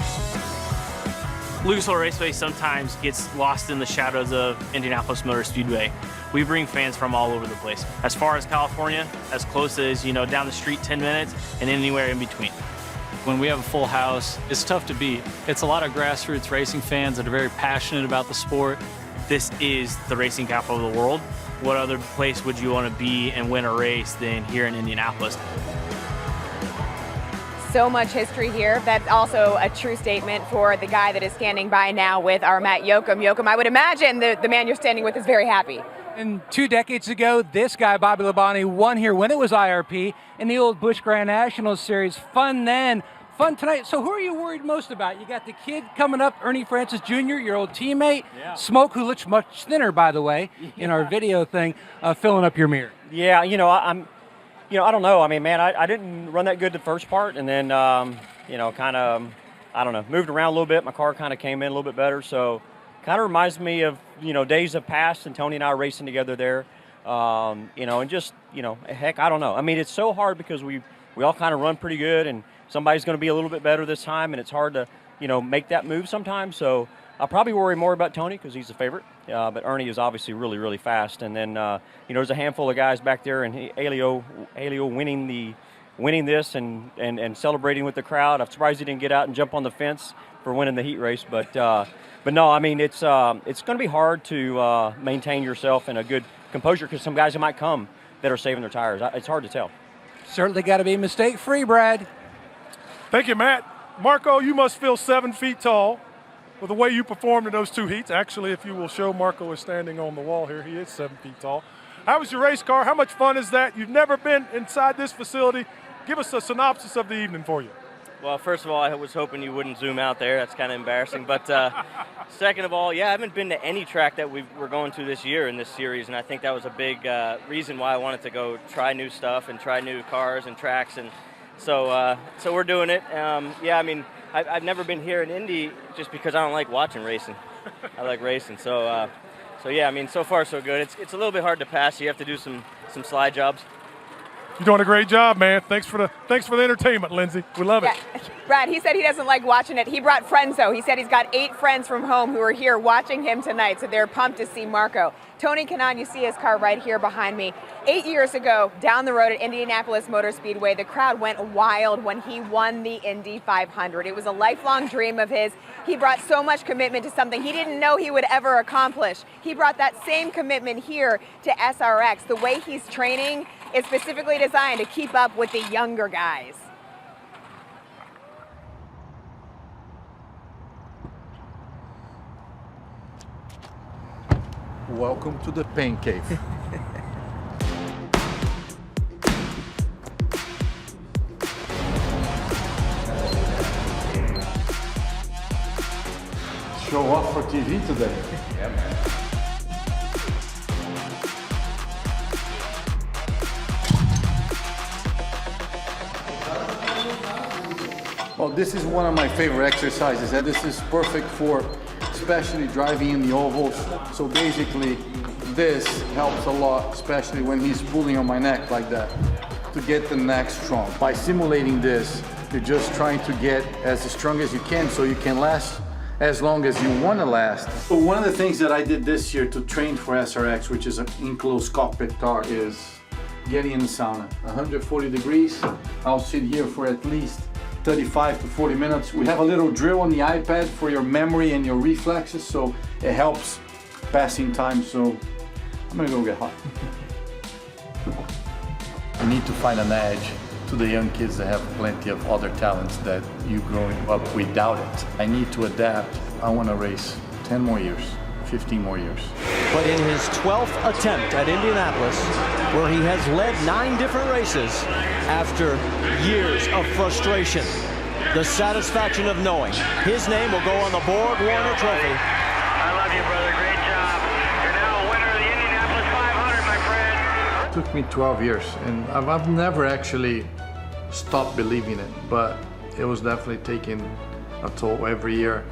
Lucas Oil Raceway sometimes gets lost in the shadows of Indianapolis Motor Speedway. We bring fans from all over the place. As far as California, as close as, down the street 10 minutes, and anywhere in between. When we have a full house, it's tough to beat. It's a lot of grassroots racing fans that are very passionate about the sport. This is the racing capital of the world. What other place would you want to be and win a race than here in Indianapolis? So much history here. That's also a true statement for the guy that is standing by now with our Matt Yoakum. Yoakum, I would imagine the man you're standing with is very happy. And 2 decades ago, this guy, Bobby Labonte, won here when it was IRP in the old Busch Grand National Series. Fun then, fun tonight. So who are you worried most about? You got the kid coming up, Ernie Francis Jr., your old teammate. Yeah. Smoke, who looks much thinner, by the way, in our video thing, filling up your mirror. Yeah, I don't know. I mean, man, I didn't run that good the first part, and then, kind of, I don't know, moved around a little bit. My car kind of came in a little bit better, so kind of reminds me of, days have passed, and Tony and I are racing together there, and just, heck, I don't know. I mean, it's so hard because we all kind of run pretty good, and somebody's going to be a little bit better this time, and it's hard to, make that move sometimes. So I'll probably worry more about Tony because he's the favorite. But Ernie is obviously really, really fast. And then, there's a handful of guys back there, and Elio winning this and celebrating with the crowd. I'm surprised he didn't get out and jump on the fence for winning the heat race. But no, I mean, it's going to be hard to maintain yourself in a good composure because some guys might come that are saving their tires. It's hard to tell. Certainly got to be mistake-free, Brad. Thank you, Matt. Marco, you must feel 7 feet tall with the way you performed in those 2 heats. Actually, if you will show, Marco is standing on the wall here. He is 7 feet tall. How was your race car? How much fun is that? You've never been inside this facility. Give us a synopsis of the evening for you. Well, first of all, I was hoping you wouldn't zoom out there. That's kind of embarrassing. But second of all, yeah, I haven't been to any track that we're going to this year in this series, and I think that was a big reason why I wanted to go try new stuff and try new cars and tracks, and so we're doing it. Yeah, I mean, I've never been here in Indy just because I don't like watching racing. I like racing, so yeah, I mean, so far so good. It's a little bit hard to pass. You have to do some slide jobs. You're doing a great job, man. Thanks for the entertainment, Lindsay. We love it. Yeah. Brad, he said he doesn't like watching it. He brought friends, though. He said he's got 8 friends from home who are here watching him tonight, so they're pumped to see Marco. Tony Kanaan, you see his car right here behind me. 8 years ago, down the road at Indianapolis Motor Speedway, the crowd went wild when he won the Indy 500. It was a lifelong dream of his. He brought so much commitment to something he didn't know he would ever accomplish. He brought that same commitment here to SRX. The way he's training is specifically designed to keep up with the younger guys. Welcome to the pain cave. Show off for TV today. Yeah, man. Well, this is one of my favorite exercises, and this is perfect for especially driving in the ovals. So basically, this helps a lot, especially when he's pulling on my neck like that, to get the neck strong. By simulating this, you're just trying to get as strong as you can so you can last as long as you want to last. So one of the things that I did this year to train for SRX, which is an enclosed cockpit car, is getting in the sauna. 140 degrees, I'll sit here for at least 35 to 40 minutes. We have a little drill on the iPad for your memory and your reflexes, so it helps passing time. So I'm gonna go get hot. You need to find an edge to the young kids that have plenty of other talents that you growing up without it. I need to adapt. I wanna race 10 more years, 15 more years. But in his 12th attempt at Indianapolis, where he has led 9 different races, after years of frustration, the satisfaction of knowing his name will go on the Borg Warner Trophy. I love you, brother. Great job. You're now a winner of the Indianapolis 500, my friend. It took me 12 years, and I've never actually stopped believing it, but it was definitely taking a toll every year.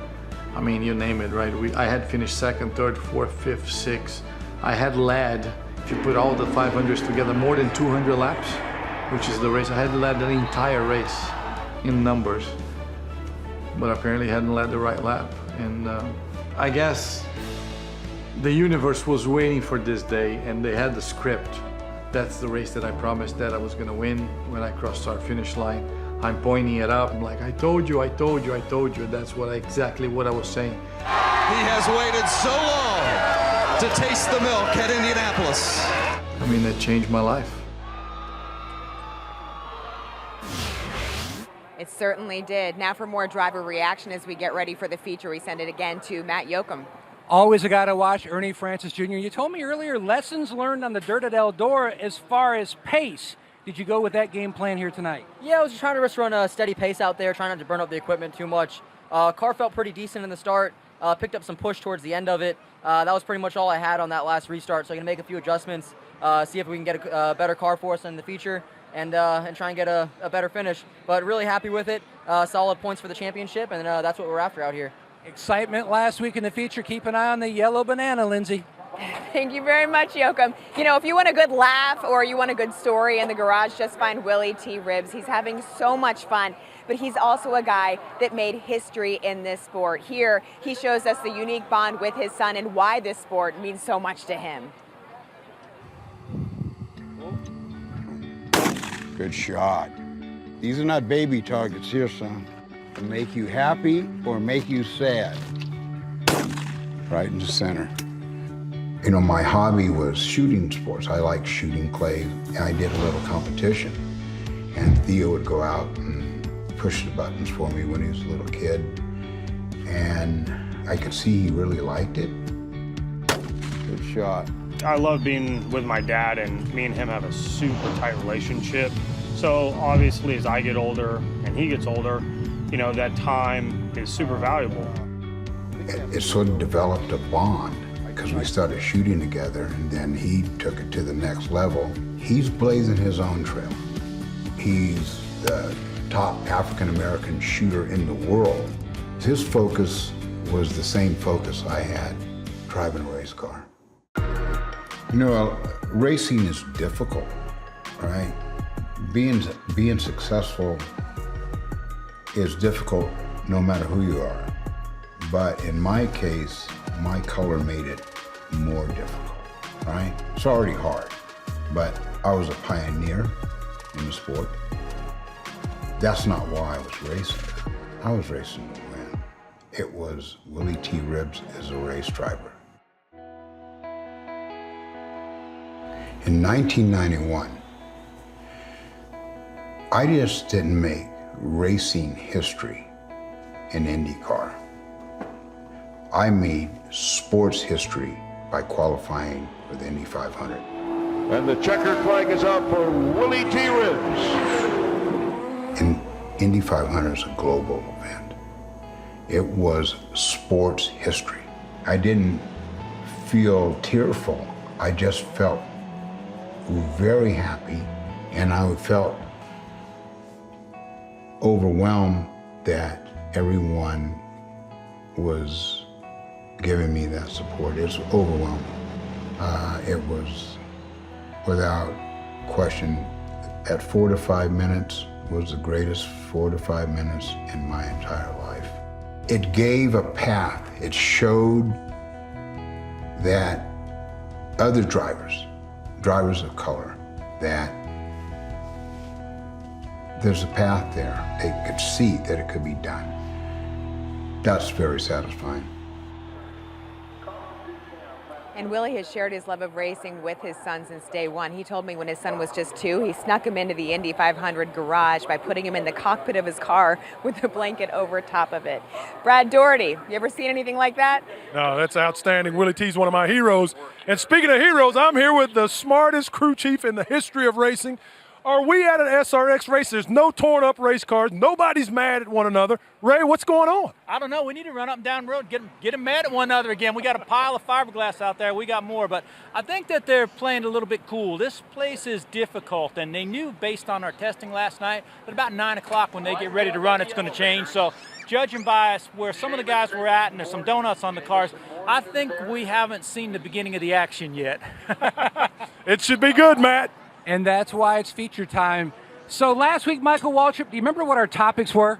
I mean, you name it, right? I had finished 2nd, 3rd, 4th, 5th, 6th. I had led, if you put all the 500s together, more than 200 laps, which is the race. I had led the entire race in numbers, but apparently hadn't led the right lap. And I guess the universe was waiting for this day, and they had the script. That's the race that I promised that I was gonna win when I crossed our finish line. I'm pointing it up. I'm like, I told you, I told you, I told you. That's exactly what I was saying. He has waited so long to taste the milk at Indianapolis. I mean, it changed my life. It certainly did. Now for more driver reaction as we get ready for the feature, we send it again to Matt Yoakum. Always a guy to watch, Ernie Francis Jr. You told me earlier lessons learned on the dirt at Eldora as far as pace. Did you go with that game plan here tonight? Yeah, I was just trying to just run a steady pace out there, trying not to burn up the equipment too much. Car felt pretty decent in the start, picked up some push towards the end of it. That was pretty much all I had on that last restart, so I'm going to make a few adjustments, see if we can get a better car for us in the future, and try and get a better finish. But really happy with it. Solid points for the championship, and that's what we're after out here. Excitement last week in the feature. Keep an eye on the yellow banana, Lindsay. Thank you very much, Yoakum. You know, if you want a good laugh or you want a good story in the garage, just find Willie T. Ribs. He's having so much fun, but he's also a guy that made history in this sport. Here, he shows us the unique bond with his son and why this sport means so much to him. Good shot. These are not baby targets here, son. To make you happy or make you sad. Right in the center. You know, my hobby was shooting sports. I liked shooting clay, and I did a little competition. And Theo would go out and push the buttons for me when he was a little kid. And I could see he really liked it. Good shot. I love being with my dad, and me and him have a super tight relationship. So obviously as I get older and he gets older, you know, that time is super valuable. It sort of developed a bond because we started shooting together, and then he took it to the next level. He's blazing his own trail. He's the top African-American shooter in the world. His focus was the same focus I had driving a race car. You know, racing is difficult, right? Being successful is difficult no matter who you are. But in my case, my color made it more difficult, right? It's already hard, but I was a pioneer in the sport. That's not why I was racing. I was racing to win. It was Willie T. Ribbs as a race driver. In 1991, I just didn't make racing history in IndyCar. I made sports history by qualifying for the Indy 500. And the checkered flag is out for Willie T. Ribbs. And Indy 500 is a global event. It was sports history. I didn't feel tearful. I just felt very happy, and I felt overwhelmed that everyone was giving me that support. It's overwhelming. It was, without question, at 4 to 5 minutes was the greatest 4 to 5 minutes in my entire life. It gave a path. It showed that other drivers of color, that there's a path there. They could see that it could be done. That's very satisfying. And Willie has shared his love of racing with his son since day one. He told me when his son was just 2, he snuck him into the Indy 500 garage by putting him in the cockpit of his car with a blanket over top of it. Brad Doherty, you ever seen anything like that? No, that's outstanding. Willie T's one of my heroes. And speaking of heroes, I'm here with the smartest crew chief in the history of racing. Are we at an SRX race? There's no torn up race cars. Nobody's mad at one another. Ray, what's going on? I don't know. We need to run up and down the road, get them mad at one another again. We got a pile of fiberglass out there. We got more, but I think that they're playing a little bit cool. This place is difficult, and they knew based on our testing last night that about 9 o'clock when they get ready to run, it's going to change. So judging by where some of the guys were at, and there's some donuts on the cars, I think we haven't seen the beginning of the action yet. It should be good, Matt. And that's why it's feature time. So last week, Michael Waltrip, do you remember what our topics were?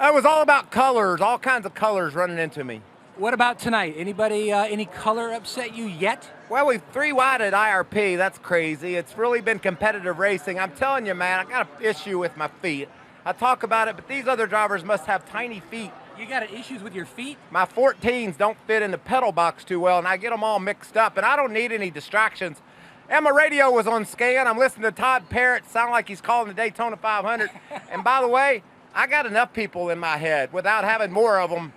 It was all about colors, all kinds of colors running into me. What about tonight? Anybody, any color upset you yet? Well, we've 3 wide at IRP. That's crazy. It's really been competitive racing. I'm telling you, man, I got an issue with my feet. I talk about it, but these other drivers must have tiny feet. You got issues with your feet? My 14s don't fit in the pedal box too well, and I get them all mixed up, and I don't need any distractions. And my radio was on scan. I'm listening to Todd Parrott sound like he's calling the Daytona 500. And by the way, I got enough people in my head without having more of them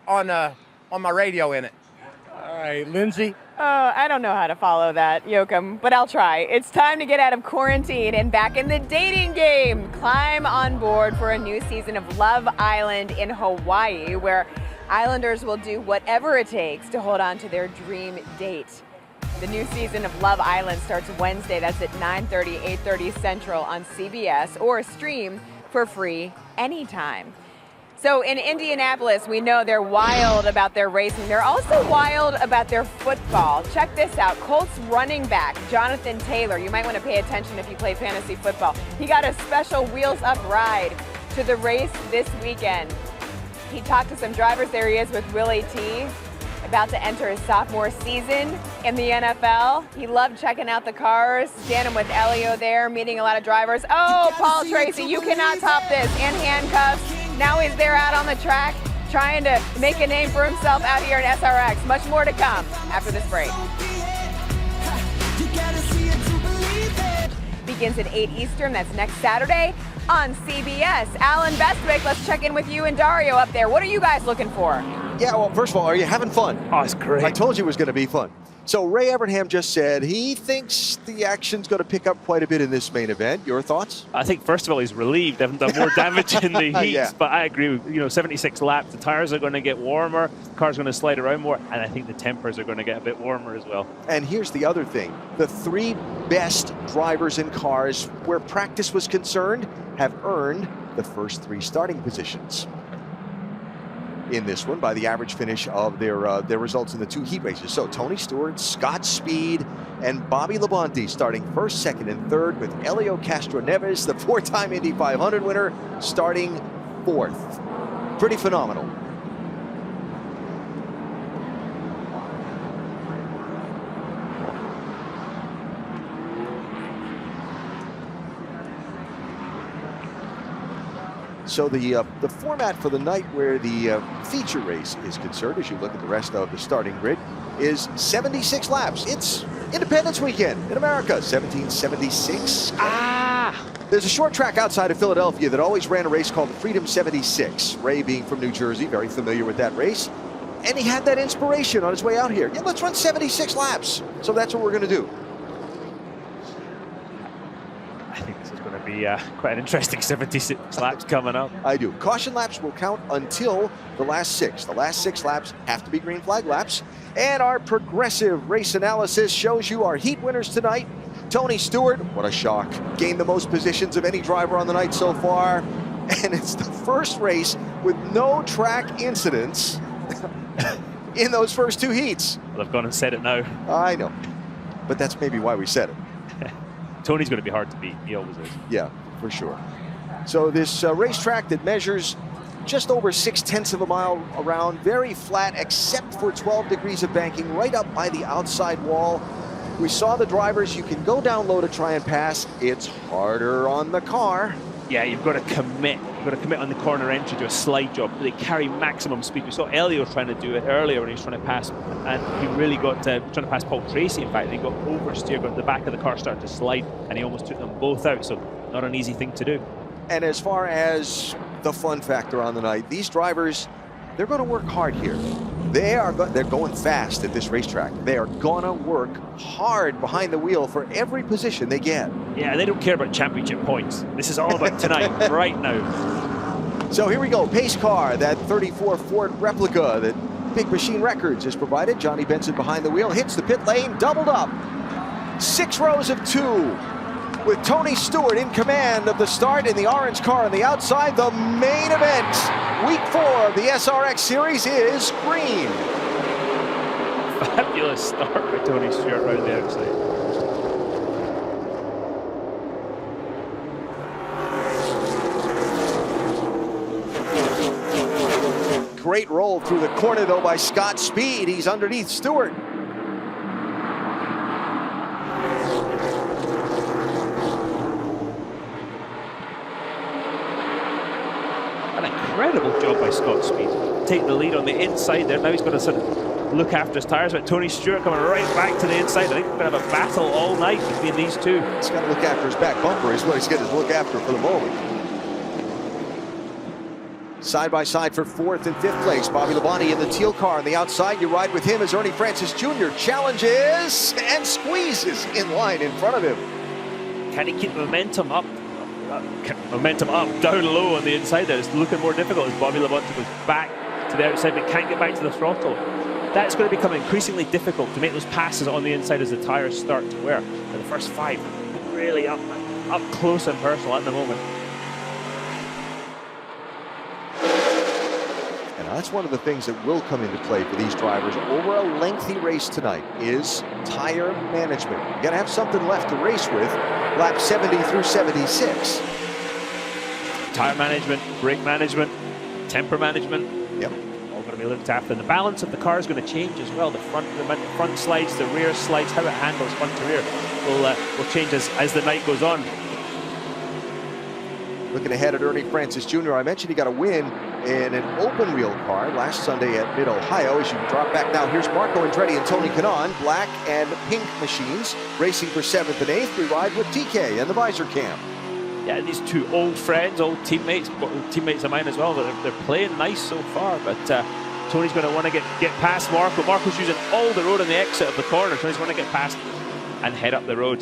on my radio in it. All right, Lindsay. I don't know how to follow that, Yoakum, but I'll try. It's time to get out of quarantine and back in the dating game. Climb on board for a new season of Love Island in Hawaii, where Islanders will do whatever it takes to hold on to their dream date. The new season of Love Island starts Wednesday. That's at 9:30, 8:30 Central on CBS, or stream for free anytime. So in Indianapolis, we know they're wild about their racing. They're also wild about their football. Check this out. Colts running back Jonathan Taylor. You might want to pay attention if you play fantasy football. He got a special wheels up ride to the race this weekend. He talked to some drivers. There he is with Willie T, about to enter his sophomore season in the NFL. He loved checking out the cars, standing with Elio there, meeting a lot of drivers. Oh, Paul Tracy, you cannot top this. In handcuffs. Now he's there out on the track, trying to make a name for himself out here in SRX. Much more to come after this break. Begins at 8 Eastern. That's next Saturday on CBS. Alan Bestwick, let's check in with you and Dario up there. What are you guys looking for? Yeah, well, first of all, are you having fun? Oh, it's great. I told you it was going to be fun. So Ray Evernham just said he thinks the action's going to pick up quite a bit in this main event. Your thoughts? I think, first of all, he's relieved. They haven't done more damage in the heats, Yeah. but I agree with, 76 laps. The tires are going to get warmer, the car's going to slide around more, and I think the tempers are going to get a bit warmer as well. And here's the other thing. The 3 best drivers in cars where practice was concerned have earned the first 3 starting positions in this one by the average finish of their results in the 2 heat races. So Tony Stewart, Scott Speed, and Bobby Labonte starting 1st, 2nd, and 3rd, with Helio Castroneves, the 4-time Indy 500 winner, starting 4th. Pretty phenomenal. So the format for the night where the feature race is concerned, as you look at the rest of the starting grid, is 76 laps. It's Independence Weekend in America, 1776. There's a short track outside of Philadelphia that always ran a race called the Freedom 76. Ray, being from New Jersey, very familiar with that race. And he had that inspiration on his way out here. Yeah, let's run 76 laps. So that's what we're going to do. I think this is going to be quite an interesting 76 laps coming up. I do. Caution laps will count until the last 6. The last 6 laps have to be green flag laps. And our progressive race analysis shows you our heat winners tonight. Tony Stewart, what a shock, gained the most positions of any driver on the night so far. And it's the first race with no track incidents in those first 2 heats. Well, I've gone and said it now. I know, but that's maybe why we said it. Tony's going to be hard to beat. He always is. Yeah, for sure. So this racetrack that measures just over 6/10 of a mile around, very flat except for 12 degrees of banking right up by the outside wall. We saw the drivers. You can go down low to try and pass. It's harder on the car. Yeah, you've got to commit. You've got to commit on the corner entry to a slide job. They carry maximum speed. We saw Helio trying to do it earlier when he was trying to pass, and he really got trying to pass Paul Tracy. In fact, he got oversteer, got the back of the car started to slide, and he almost took them both out. So not an easy thing to do. And as far as the fun factor on the night, these drivers, they're going to work hard here. They're going fast at this racetrack. They are going to work hard behind the wheel for every position they get. Yeah, they don't care about championship points. This is all about tonight, right now. So here we go. Pace car, that 34 Ford replica that Big Machine Records has provided. Johnny Benson behind the wheel, hits the pit lane, doubled up. 6 rows of 2. With Tony Stewart in command of the start in the orange car on the outside. The main event, week 4 of the SRX series, is green. Fabulous start by Tony Stewart right on the outside. Great roll through the corner though by Scott Speed. He's underneath Stewart. Incredible job by Scott Speed. Taking the lead on the inside there. Now he's going to sort of look after his tyres. But Tony Stewart coming right back to the inside. I think we're going to have a battle all night between these two. He's got to look after his back bumper is what he's getting to look after for the moment. Side by side for 4th and 5th place. Bobby Labonte in the teal car on the outside. You ride with him as Ernie Francis Jr. challenges and squeezes in line in front of him. Can he keep momentum up? Momentum up, down low on the inside there. It's looking more difficult as Bobby Labonte goes back to the outside but can't get back to the throttle. That's going to become increasingly difficult to make those passes on the inside as the tyres start to wear. And the first 5 really up close and personal at the moment. And that's one of the things that will come into play for these drivers over a lengthy race tonight is tire management. You got to have something left to race with. Laps 70 through 76. Tire management, brake management, temper management. Yep. All going to be looked after. And the balance of the car is going to change as well. The front slides, the rear slides, how it handles front to rear will change as the night goes on. Looking ahead at Ernie Francis Jr., I mentioned he got a win in an open wheel car last Sunday at Mid-Ohio. As you drop back now, here's Marco Andretti and Tony Kanaan, black and pink machines, racing for 7th and 8th. We ride with TK and the visor cam. Yeah, these two old friends, old teammates of mine as well. They're playing nice so far, but Tony's going to want to get past Marco. Marco's using all the road on the exit of the corner. Tony's going to get past and head up the road.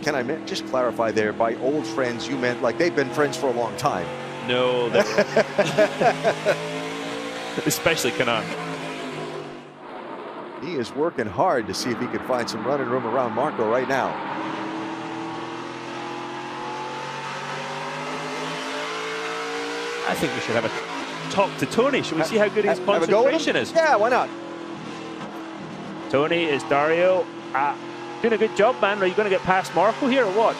Can I just clarify there, by old friends, you meant like they've been friends for a long time? No. Especially Kanaan. He is working hard to see if he can find some running room around Marco right now. I think we should have a talk to Tony. Should we see how good his concentration is? Yeah, why not? Tony, is Dario doing a good job, man? Are you going to get past Marco here or what?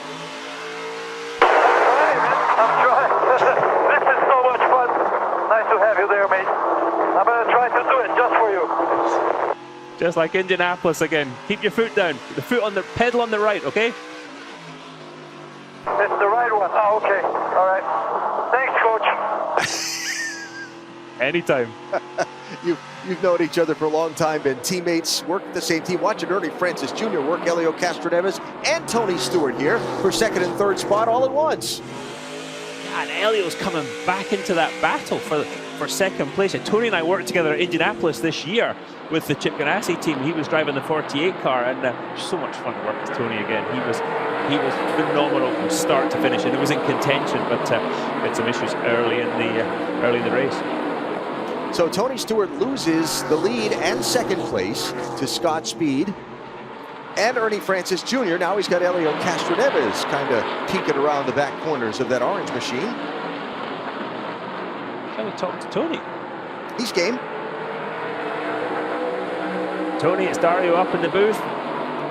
I'm trying. This is so much fun. Nice to have you there, mate. I'm going to try to do it just for you. Just like Indianapolis again. Keep your foot down. The foot on the pedal on the right, okay? It's the right one. Oh, okay. All right. Thanks, Coach. Anytime. You've known each other for a long time, been teammates, worked at the same team. Watching Ernie Francis Jr. work Helio Castroneves and Tony Stewart here for second and third spot all at once. And Helio's coming back into that battle for second place. And Tony and I worked together at Indianapolis this year with the Chip Ganassi team. He was driving the 48 car, and so much fun to work with Tony again. He was phenomenal from start to finish, and it was in contention, but had some issues early in the race. So Tony Stewart loses the lead and second place to Scott Speed and Ernie Francis Jr. Now he's got Helio Castroneves kind of peeking around the back corners of that orange machine. Shall we talk to Tony? He's game. Tony, it's Dario up in the booth,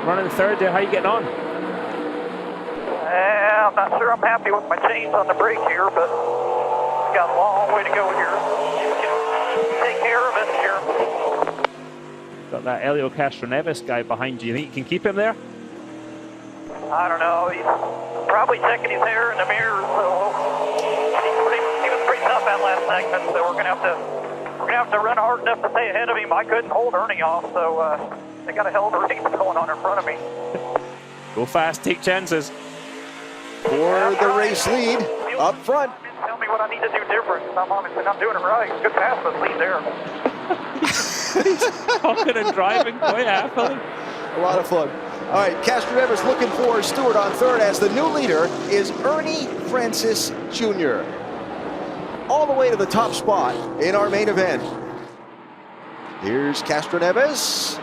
running third there. How you getting on? I'm not sure I'm happy with my chains on the brake here, but got a long way to go here. Take care of it here. Got that Helio Castroneves guy behind you. You think you can keep him there? I don't know. He's probably checking his hair in the mirror. So he was pretty tough that last segment. So we're gonna have to run hard enough to stay ahead of him. I couldn't hold Ernie off, so they got a hell of a race going on in front of me. Go fast, take chances. For the race lead up front. Tell me what I need to do different. I'm obviously not doing it right. Good pass the lead there. He's talking and driving quite happily. A lot of fun. All right, Castroneves looking for Stewart on third as the new leader is Ernie Francis Jr. All the way to the top spot in our main event. Here's Castroneves.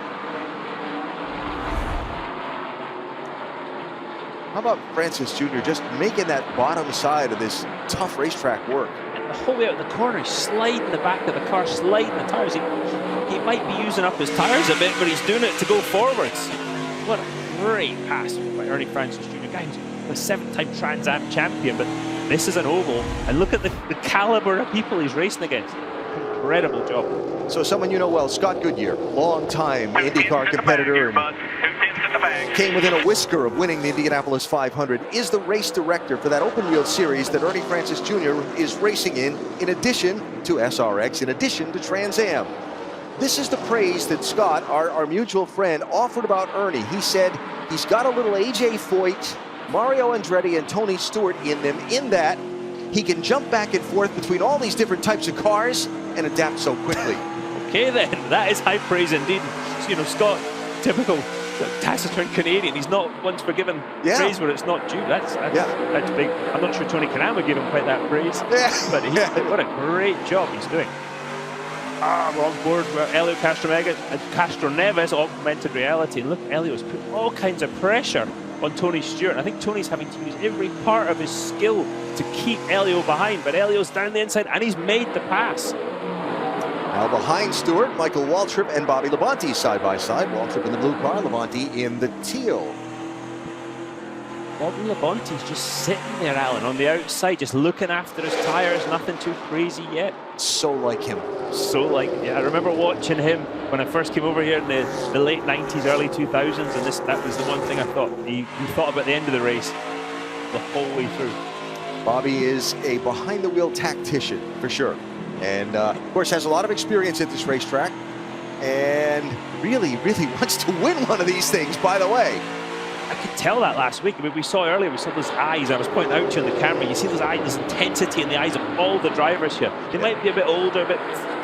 How about Francis Jr. just making that bottom side of this tough racetrack work? And the whole way out the corner, he's sliding the back of the car, sliding the tires. He might be using up his tires a bit, but he's doing it to go forwards. What a great pass by Ernie Francis Jr. Guy who's the 7-time Trans Am champion, but this is an oval. And look at the caliber of people he's racing against. Incredible job. So someone you know well, Scott Goodyear, long-time IndyCar competitor. Came within a whisker of winning the Indianapolis 500, is the race director for that open wheel series that Ernie Francis Jr. is racing in addition to SRX, in addition to Trans Am. This is the praise that Scott, our mutual friend, offered about Ernie. He said he's got a little AJ Foyt, Mario Andretti, and Tony Stewart in them, in that he can jump back and forth between all these different types of cars and adapt so quickly. Okay then, that is high praise indeed. You know, Scott, typical taciturn Canadian. He's not once forgiven praise where it's not due. That's big. I'm not sure Tony Kanaan would give him quite that praise, but what a great job he's doing. We're on board with Helio Castroneves, augmented reality. Look, Helio's put all kinds of pressure on Tony Stewart. I think Tony's having to use every part of his skill to keep Helio behind, but Helio's down the inside and he's made the pass. Now behind Stewart, Michael Waltrip and Bobby Labonte side by side. Waltrip in the blue car, Labonte in the teal. Bobby Labonte's just sitting there, Alan, on the outside, just looking after his tires, nothing too crazy yet. So like him. So like, yeah, I remember watching him when I first came over here in the late 90s, early 2000s, and that was the one thing I thought. He thought about the end of the race the whole way through. Bobby is a behind-the-wheel tactician, for sure. And, of course, has a lot of experience at this racetrack and really, really wants to win one of these things, by the way. I could tell that last week. I mean, we saw earlier, we saw those eyes. I was pointing out to you on the camera. You see those eyes, this intensity in the eyes of all the drivers here. They might be a bit older, a bit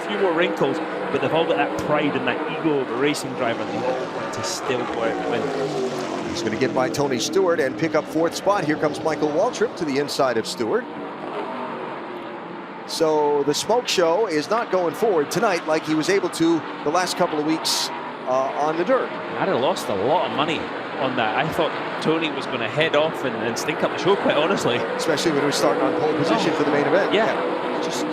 few more wrinkles, but they've all got that pride and that ego of a racing driver. They all want to still go out and win. He's going to get by Tony Stewart and pick up 4th spot. Here comes Michael Waltrip to the inside of Stewart. So the smoke show is not going forward tonight like he was able to the last couple of weeks on the dirt. I'd have lost a lot of money on that. I thought Tony was going to head off and stink up the show, quite honestly. Especially when he was starting on pole position for the main event. Yeah, just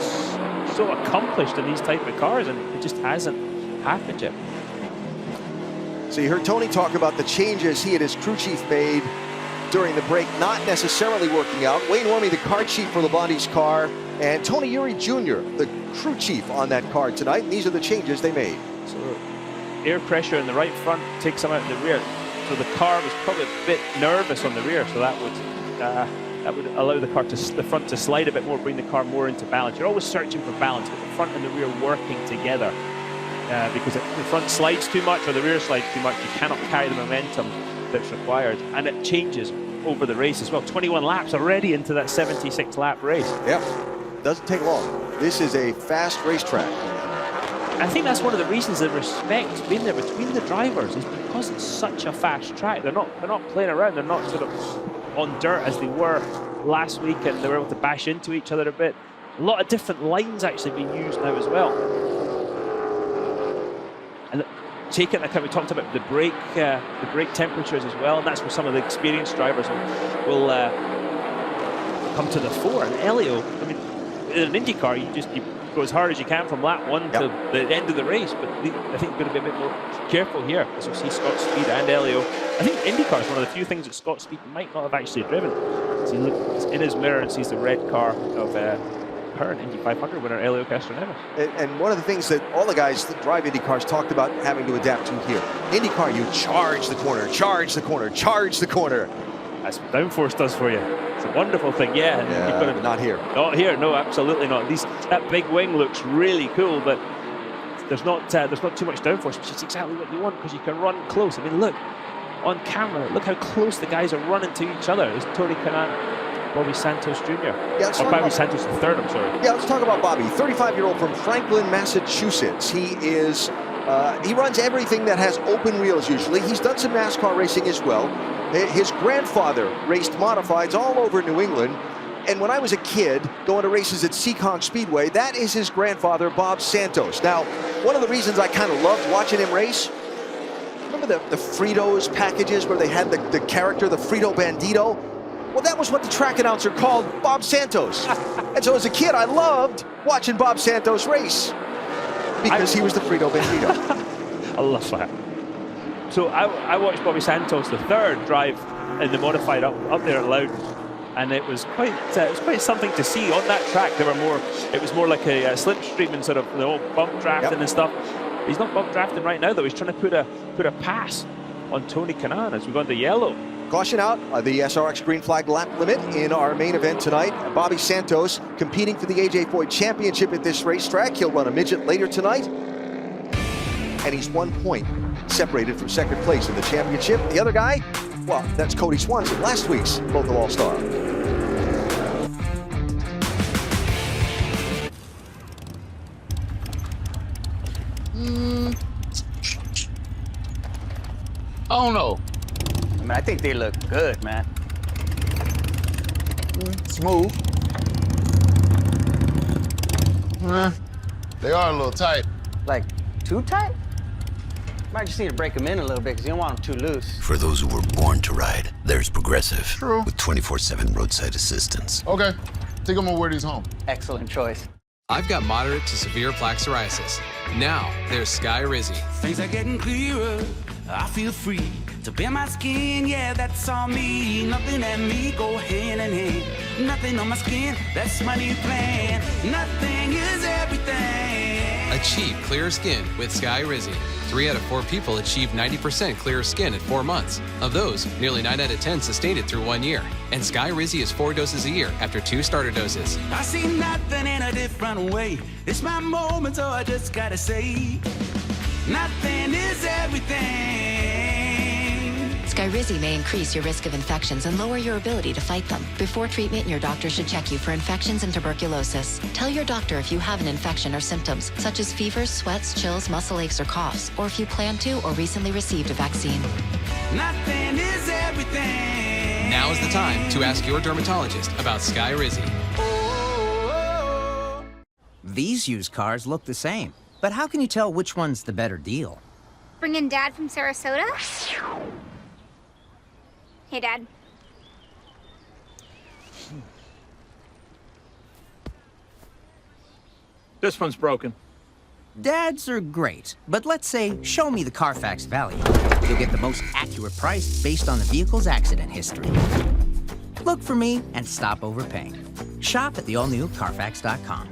so accomplished in these type of cars, and it just hasn't happened yet. So you heard Tony talk about the changes he and his crew chief made during the break, not necessarily working out. Wayne Wormy, the car chief for Labonte's car, and Tony Uri Jr., the crew chief on that car tonight. And these are the changes they made. So air pressure in the right front takes some out in the rear. So the car was probably a bit nervous on the rear, so that would allow the front to slide a bit more, bring the car more into balance. You're always searching for balance, but the front and the rear working together. Because if the front slides too much or the rear slides too much, you cannot carry the momentum that's required. And it changes over the race as well. 21 laps already into that 76 lap race. Yep, doesn't take long. This is a fast racetrack. I think that's one of the reasons the respect's been there between the drivers, is because it's such a fast track. They're not playing around. They're not sort of on dirt as they were last week, and they were able to bash into each other a bit. A lot of different lines actually being used now as well. And taking into account, we talked about the brake temperatures as well, and that's where some of the experienced drivers will come to the fore. And Elio, I mean, in an IndyCar, you go as hard as you can from lap 1 to the end of the race, but I think we're going to be a bit more careful here, as we see Scott Speed and Elio. I think IndyCar is one of the few things that Scott Speed might not have actually driven. So he looks in his mirror and sees the red car of current Indy 500 winner Elio Castroneves. And one of the things that all the guys that drive IndyCars talked about having to adapt to here. IndyCar, you charge the corner, charge the corner, charge the corner. That's what downforce does for you. It's a wonderful thing, yeah. You've got to, not here. Not here, no, absolutely not. That big wing looks really cool, but there's not too much downforce, which is exactly what you want, because you can run close. I mean, look on camera, look how close the guys are running to each other. It's Tony Kanaan, Bobby Santos Jr. Yeah, or Bobby Santos III, I'm sorry. Yeah, let's talk about Bobby. 35-year-old from Franklin, Massachusetts. He is he runs everything that has open wheels usually. He's done some NASCAR racing as well. His grandfather raced modifieds all over New England. And when I was a kid going to races at Seekonk Speedway, that is his grandfather, Bob Santos. Now, one of the reasons I kind of loved watching him race, remember the Fritos packages where they had the character, the Frito Bandito? Well, that was what the track announcer called Bob Santos. And so as a kid, I loved watching Bob Santos race because he was the Frito Bandito. I love that. So I watched Bobby Santos III drive in the modified up there at Loudon, and it was quite something to see on that track. It was more like a slipstream and sort of bump drafting and stuff. He's not bump drafting right now though. He's trying to put a pass on Tony Kanaan as we go into yellow. Caution out, the SRX green flag lap limit in our main event tonight. Bobby Santos competing for the A.J. Foyt Championship at this racetrack. He'll run a midget later tonight. And he's 1 point separated from second place in the championship. The other guy, well, that's Cody Swanson, last week's local all-star. Oh no. I mean, I think they look good, man. Smooth. They are a little tight. Like, too tight? Might just need to break them in a little bit because you don't want them too loose. For those who were born to ride, there's Progressive. True. With 24/7 roadside assistance. Okay, think I'm gonna wear these home. Excellent choice. I've got moderate to severe plaque psoriasis. Now, there's Sky Rizzy. Things are getting clearer. I feel free to bare my skin. Yeah, that's all me. Nothing and me go hand in hand. Nothing on my skin. That's my new plan. Nothing is everything. Achieve clearer skin with Sky Rizzy. 3 out of 4 people achieve 90% clearer skin at 4 months. Of those, nearly 9 out of 10 sustained it through 1 year. And Sky Rizzy is 4 doses a year after 2 starter doses. I see nothing in a different way. It's my moment, so I just gotta say, nothing is everything. Sky Skyrizi may increase your risk of infections and lower your ability to fight them. Before treatment, your doctor should check you for infections and tuberculosis. Tell your doctor if you have an infection or symptoms, such as fevers, sweats, chills, muscle aches, or coughs, or if you plan to or recently received a vaccine. Nothing is everything. Now is the time to ask your dermatologist about Skyrizi. These used cars look the same, but how can you tell which one's the better deal? Bring in Dad from Sarasota? Hey, Dad. This one's broken. Dads are great, but let's say, show me the Carfax value. You'll get the most accurate price based on the vehicle's accident history. Look for me and stop overpaying. Shop at the all-new Carfax.com.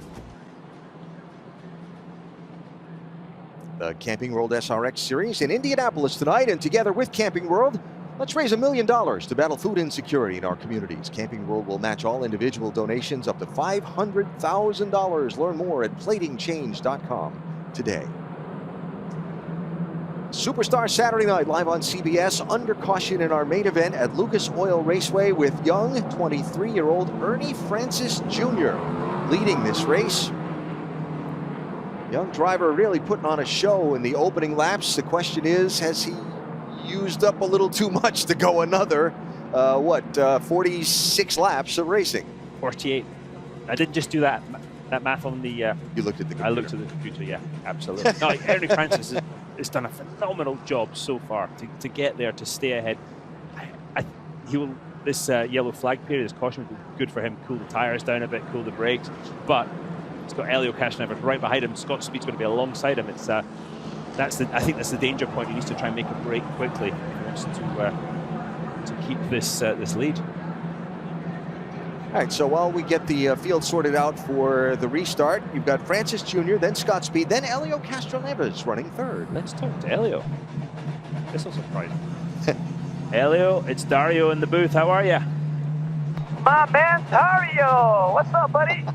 The Camping World SRX Series in Indianapolis tonight, and together with Camping World, let's raise $1 million to battle food insecurity in our communities. Camping World will match all individual donations up to $500,000. Learn more at platingchange.com today. Superstar Saturday night live on CBS. Under caution in our main event at Lucas Oil Raceway with young 23-year-old Ernie Francis Jr. leading this race. Young driver really putting on a show in the opening laps. The question is, has he used up a little too much to go another, 46 laps of racing? 48. I didn't just do that math on the... You looked at the computer. I looked at the computer, yeah, absolutely. No, Ernie Francis has done a phenomenal job so far to get there, to stay ahead. This yellow flag period, this caution will be good for him, cool the tyres down a bit, cool the brakes, but he's got Elio Castroneves right behind him. Scott Speed's going to be alongside him. I think that's the danger point. He needs to try and make a break quickly if he wants to keep this lead. All right, so while we get the field sorted out for the restart, you've got Francis Jr., then Scott Speed, then Elio Castroneves running third. Let's talk to Elio. This will surprise me. Elio, it's Dario in the booth. How are you? My man Dario, what's up, buddy?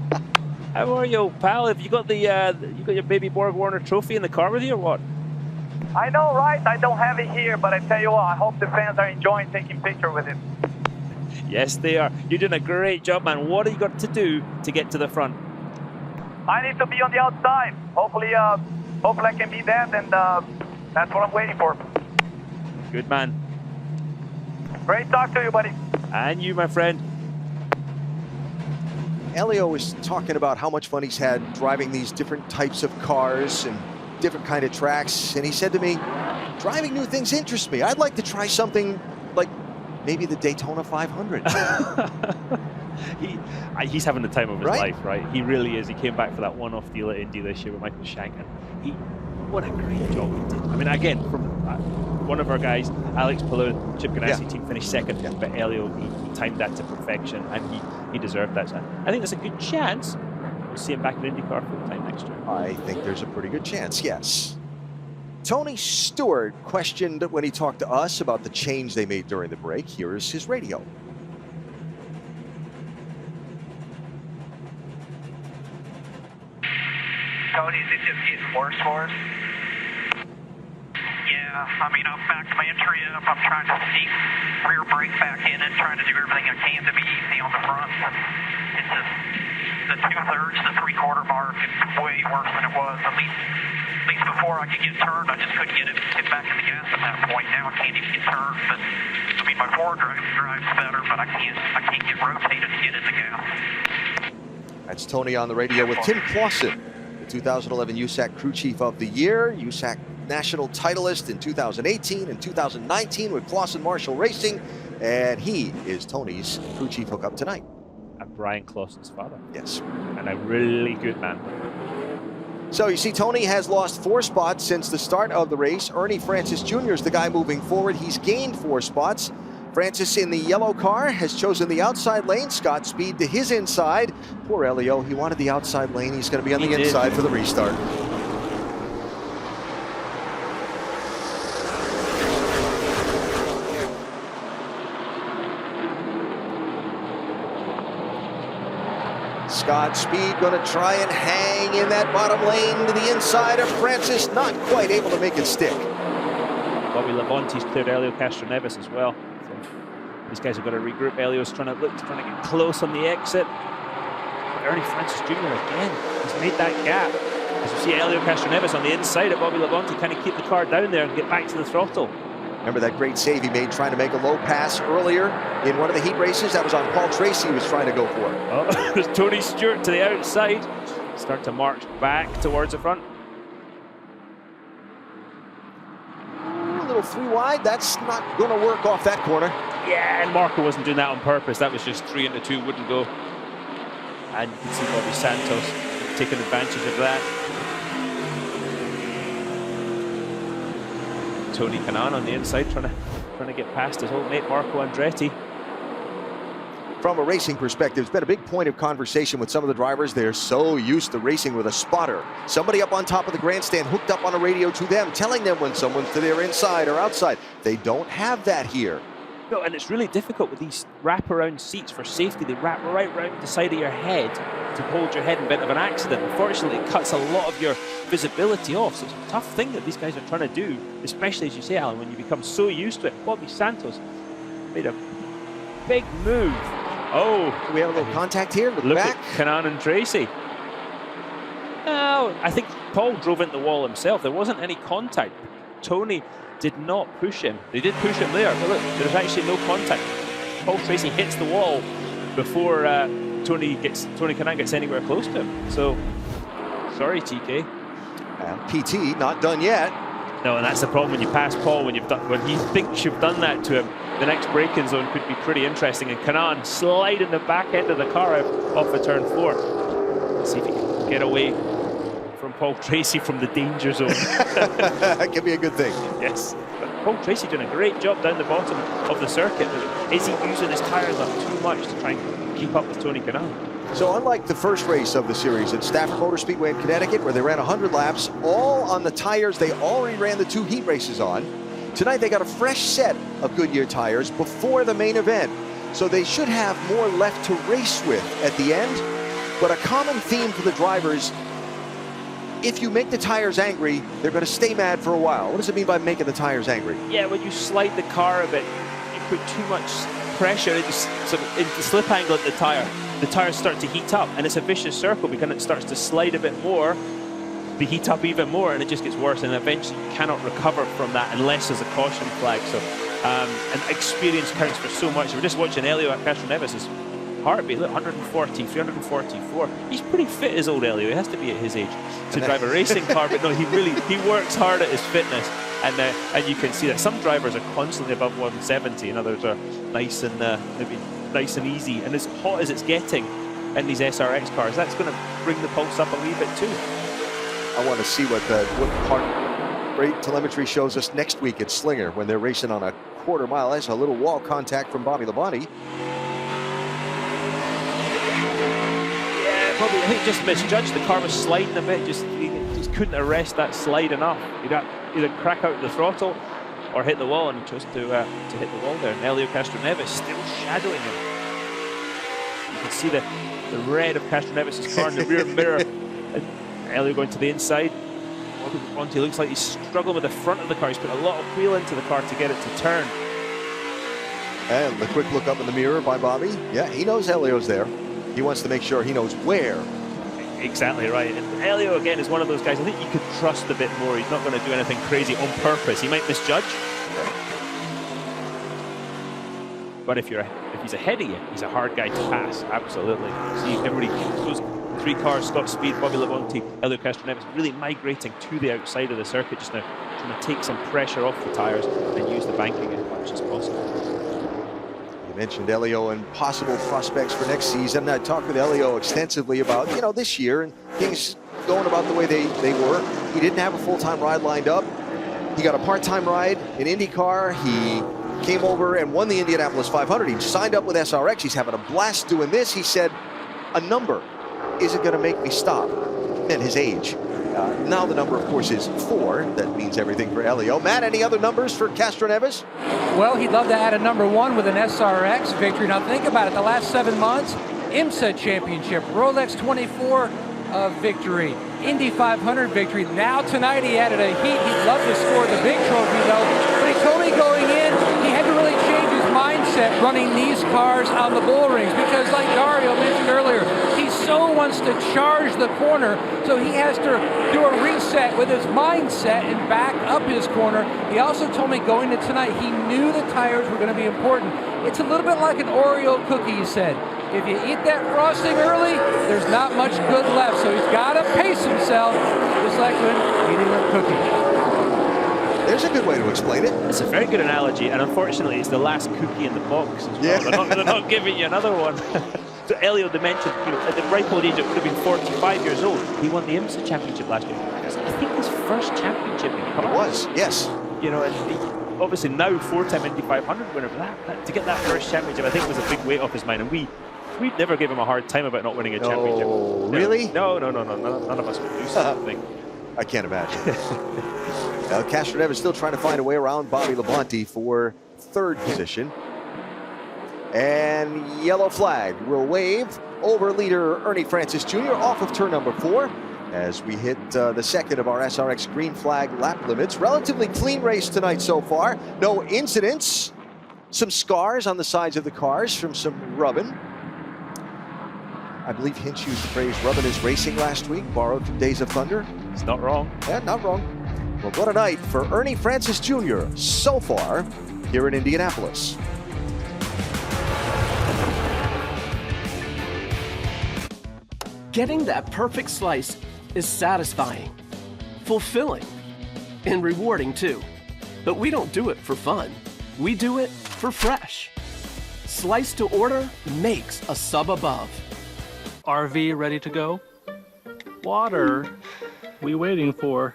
How are you, pal? Have you got your baby Borg Warner trophy in the car with you, or what? I know, right? I don't have it here, but I tell you what, I hope the fans are enjoying taking pictures with him. Yes, they are. You're doing a great job, man. What have you got to do to get to the front? I need to be on the outside. Hopefully I can be that, and that's what I'm waiting for. Good man. Great talk to you, buddy. And you, my friend. Elio was talking about how much fun he's had driving these different types of cars and different kind of tracks. And he said to me, driving new things interests me. I'd like to try something like maybe the Daytona 500. He's having the time of his Right? life, right? He really is. He came back for that one-off deal at Indy this year with Michael Shank. And what a great job he did. I mean, again, from one of our guys, Alex Palou, Chip Ganassi team finished second, but Elio, he timed that to perfection, and he deserved that. So I think there's a good chance we'll see him back in IndyCar full time next year. I think there's a pretty good chance, yes. Tony Stewart questioned when he talked to us about the change they made during the break. Here is his radio. Tony, is it just getting worse for us? Yeah, I mean, I'm back to my entry up. I'm trying to sneak rear brake back in and trying to do everything I can to be easy on the front. It's just the 2/3, the 3/4 mark. It's way worse than it was. At least before I could get turned, I just couldn't get back in the gas at that point. Now I can't even get turned. But I mean, my forward drives better, but I can't get rotated to get in the gas. That's Tony on the radio with Tim Clausen, the 2011 USAC Crew Chief of the Year, USAC National Titleist in 2018 and 2019 with Clausen Marshall Racing, and he is Tony's Crew Chief hookup tonight. And Brian Clausen's father. Yes. And a really good man. So you see, Tony has lost 4 spots since the start of the race. Ernie Francis Jr. is the guy moving forward. He's gained 4 spots. Francis in the yellow car has chosen the outside lane. Scott Speed to his inside. Poor Elio, he wanted the outside lane. He's going to be on the inside for the restart. Scott Speed going to try and hang in that bottom lane to the inside of Francis. Not quite able to make it stick. Bobby Labonte's cleared Helio Castroneves as well. So these guys have got to regroup. Helio's trying to get close on the exit. Ernie Francis Jr. again, he's made that gap. As you see Helio Castroneves on the inside of Bobby Labonte, kind of keep the car down there and get back to the throttle. Remember that great save he made trying to make a low pass earlier in one of the heat races? That was on Paul Tracy he was trying to go for. Oh, there's Tony Stewart to the outside. Start to march back towards the front. A little 3 wide, that's not going to work off that corner. Yeah, and Marco wasn't doing that on purpose. That was just 3 into 2, wouldn't go. And you can see Bobby Santos taking advantage of that. Tony Kanaan on the inside trying to get past his old mate Marco Andretti. From a racing perspective, it's been a big point of conversation with some of the drivers. They're so used to racing with a spotter. Somebody up on top of the grandstand hooked up on a radio to them, telling them when someone's to their inside or outside. They don't have that here. No, and it's really difficult with these wraparound seats for safety. They wrap right round the side of your head to hold your head in event of an accident. Unfortunately, it cuts a lot of your visibility off. So it's a tough thing that these guys are trying to do, especially, as you say, Alan, when you become so used to it. Bobby Santos made a big move. Oh, we have a little contact here. Look at Kanaan and Tracy. No, I think Paul drove into the wall himself. There wasn't any contact. Tony did not push him. They did push him there, but look, there's actually no contact. Paul Tracy hits the wall before Tony Kanaan gets anywhere close to him. So, sorry, TK. PT not done yet. No, and that's the problem when you pass Paul. When he thinks you've done that to him, the next braking zone could be pretty interesting. And Kanaan sliding the back end of the car off of turn 4. Let's see if he can get away from Paul Tracy from the danger zone. That could be a good thing. Yes. But Paul Tracy doing a great job down the bottom of the circuit. Is he using his tyres up too much to try and keep up with Tony Kanaan? So unlike the first race of the series at Stafford Motor Speedway in Connecticut, where they ran 100 laps, all on the tires they already ran the 2 heat races on, tonight they got a fresh set of Goodyear tires before the main event. So they should have more left to race with at the end. But a common theme for the drivers, if you make the tires angry, they're going to stay mad for a while. What does it mean by making the tires angry? Yeah, when you slide the car a bit, you put too much pressure into the slip angle of the tires start to heat up, and it's a vicious circle because it starts to slide a bit more, they heat up even more, and it just gets worse, and eventually you cannot recover from that unless there's a caution flag. So, and experience counts for so much. We're just watching Helio Castroneves' heartbeat, look, 140, 344. He's pretty fit, as old Helio. He has to be at his age to drive a racing car, but no, he works hard at his fitness, and you can see that some drivers are constantly above 170, and others are nice and maybe nice and easy. And as hot as it's getting in these SRX cars, that's going to bring the pulse up a wee bit too. I want to see what heart rate telemetry shows us next week at Slinger when they're racing on a quarter mile. That's a little wall contact from Bobby Labonte. Yeah, probably, I think just misjudged. The car was sliding a bit, he just couldn't arrest that slide enough. He'd either crack out the throttle or hit the wall, and he chose to hit the wall there. And Helio Castroneves still shadowing him. You can see the red of Castroneves' car in the rear mirror. And Helio going to the inside. Labonte looks like he's struggling with the front of the car. He's put a lot of wheel into the car to get it to turn. And the quick look up in the mirror by Bobby. Yeah, he knows Helio's there. He wants to make sure he knows where. Exactly right. And Helio, again, is one of those guys I think you could trust a bit more. He's not going to do anything crazy on purpose. He might misjudge. But if he's ahead of you, he's a hard guy to pass. Absolutely. See, everybody, those 3 cars, Scott Speed, Bobby Labonte, Helio Castroneves, really migrating to the outside of the circuit just now, trying to take some pressure off the tires and use the banking as much as possible. You mentioned Helio and possible prospects for next season. I talked with Helio extensively about, this year and things going about the way they were. He didn't have a full-time ride lined up. He got a part-time ride in IndyCar. He came over and won the Indianapolis 500. He signed up with SRX. He's having a blast doing this. He said, a number isn't going to make me stop. And his age. Now the number, of course, is 4. That means everything for Helio. Matt, any other numbers for Castroneves? Well, he'd love to add a number 1 with an SRX victory. Now think about it, the last 7 months, IMSA championship, Rolex 24 victory, Indy 500 victory. Now tonight he added a heat. He'd love to score the big trophy though, but he reset running these cars on the bull rings because, like Dario mentioned earlier, he so wants to charge the corner, so he has to do a reset with his mindset and back up his corner. He also told me going to tonight, he knew the tires were going to be important. It's a little bit like an Oreo cookie, he said. If you eat that frosting early, there's not much good left, so he's got to pace himself, just like when eating a cookie. There's a good way to explain it. It's a very good analogy, and unfortunately, it's the last cookie in the box as well. Yeah. They're not giving you another one. So Elio mentioned, at the ripe old age, it would have been 45 years old. He won the IMSA championship last year. I think his first championship in cars. It was, yes. And he, obviously now 4-time Indy 500 winner, but to get that first championship, I think was a big weight off his mind, and we never gave him a hard time about not winning a championship. Really? No, none of us would do something. I can't imagine. Castroneves is still trying to find a way around Bobby Labonte for third position. And yellow flag will wave over leader Ernie Francis Jr. off of turn number 4 as we hit the second of our SRX green flag lap limits. Relatively clean race tonight so far. No incidents. Some scars on the sides of the cars from some rubbing. I believe Hinch used the phrase rubbing his racing last week, borrowed from Days of Thunder. It's not wrong. Yeah, not wrong. Well, what a night for Ernie Francis Jr. so far here in Indianapolis. Getting that perfect slice is satisfying, fulfilling, and rewarding too. But we don't do it for fun. We do it for fresh. Slice to order makes a sub above. RV ready to go? Water. We waiting for?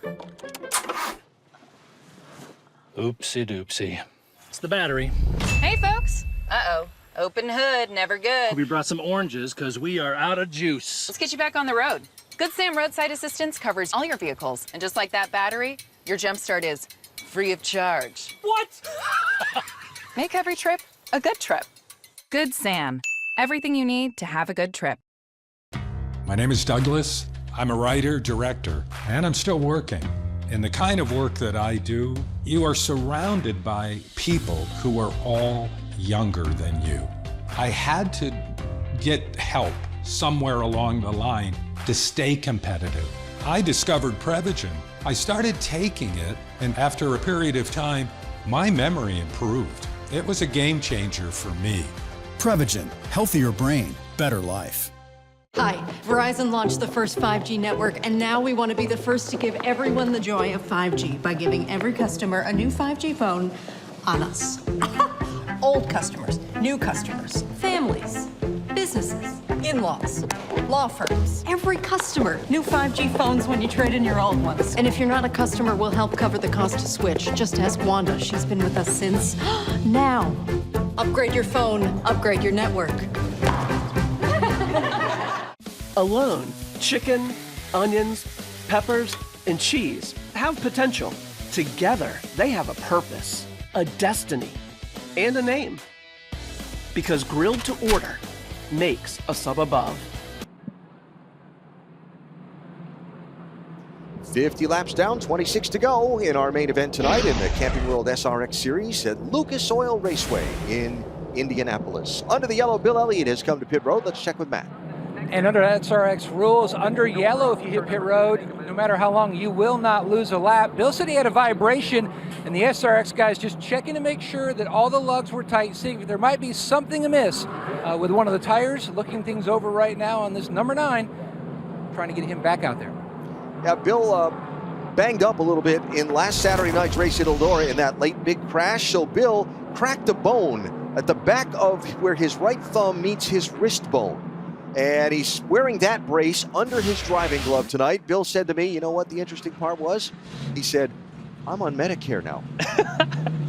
Oopsie doopsie. It's the battery. Hey folks. Uh-oh. Open hood, never good. We brought some oranges because we are out of juice. Let's get you back on the road. Good Sam Roadside Assistance covers all your vehicles. And just like that battery, your jump start is free of charge. What? Make every trip a good trip. Good Sam. Everything you need to have a good trip. My name is Douglas. I'm a writer, director, and I'm still working. In the kind of work that I do, you are surrounded by people who are all younger than you. I had to get help somewhere along the line to stay competitive. I discovered Prevagen. I started taking it, and after a period of time, my memory improved. It was a game changer for me. Prevagen, healthier brain, better life. Hi, Verizon launched the first 5G network, and now we want to be the first to give everyone the joy of 5G by giving every customer a new 5G phone on us. Old customers, new customers, families, businesses, in-laws, law firms. Every customer, new 5G phones when you trade in your old ones. And if you're not a customer, we'll help cover the cost to switch. Just ask Wanda, she's been with us since now. Upgrade your phone, upgrade your network. Alone, chicken, onions, peppers, and cheese have potential. Together, they have a purpose, a destiny, and a name. Because grilled to order makes a sub above. 50 laps down, 26 to go in our main event tonight in the Camping World SRX Series at Lucas Oil Raceway in Indianapolis. Under the yellow, Bill Elliott has come to pit road. Let's check with Matt. And under SRX rules, under yellow, if you hit pit road, no matter how long, you will not lose a lap. Bill said he had a vibration, and the SRX guys just checking to make sure that all the lugs were tight, seeing if there might be something amiss with one of the tires. Looking things over right now on this number 9, trying to get him back out there. Yeah, Bill banged up a little bit in last Saturday night's race at Eldora in that late big crash. So Bill cracked a bone at the back of where his right thumb meets his wrist bone. And he's wearing that brace under his driving glove tonight. Bill said to me, you know what the interesting part was? He said, I'm on Medicare now.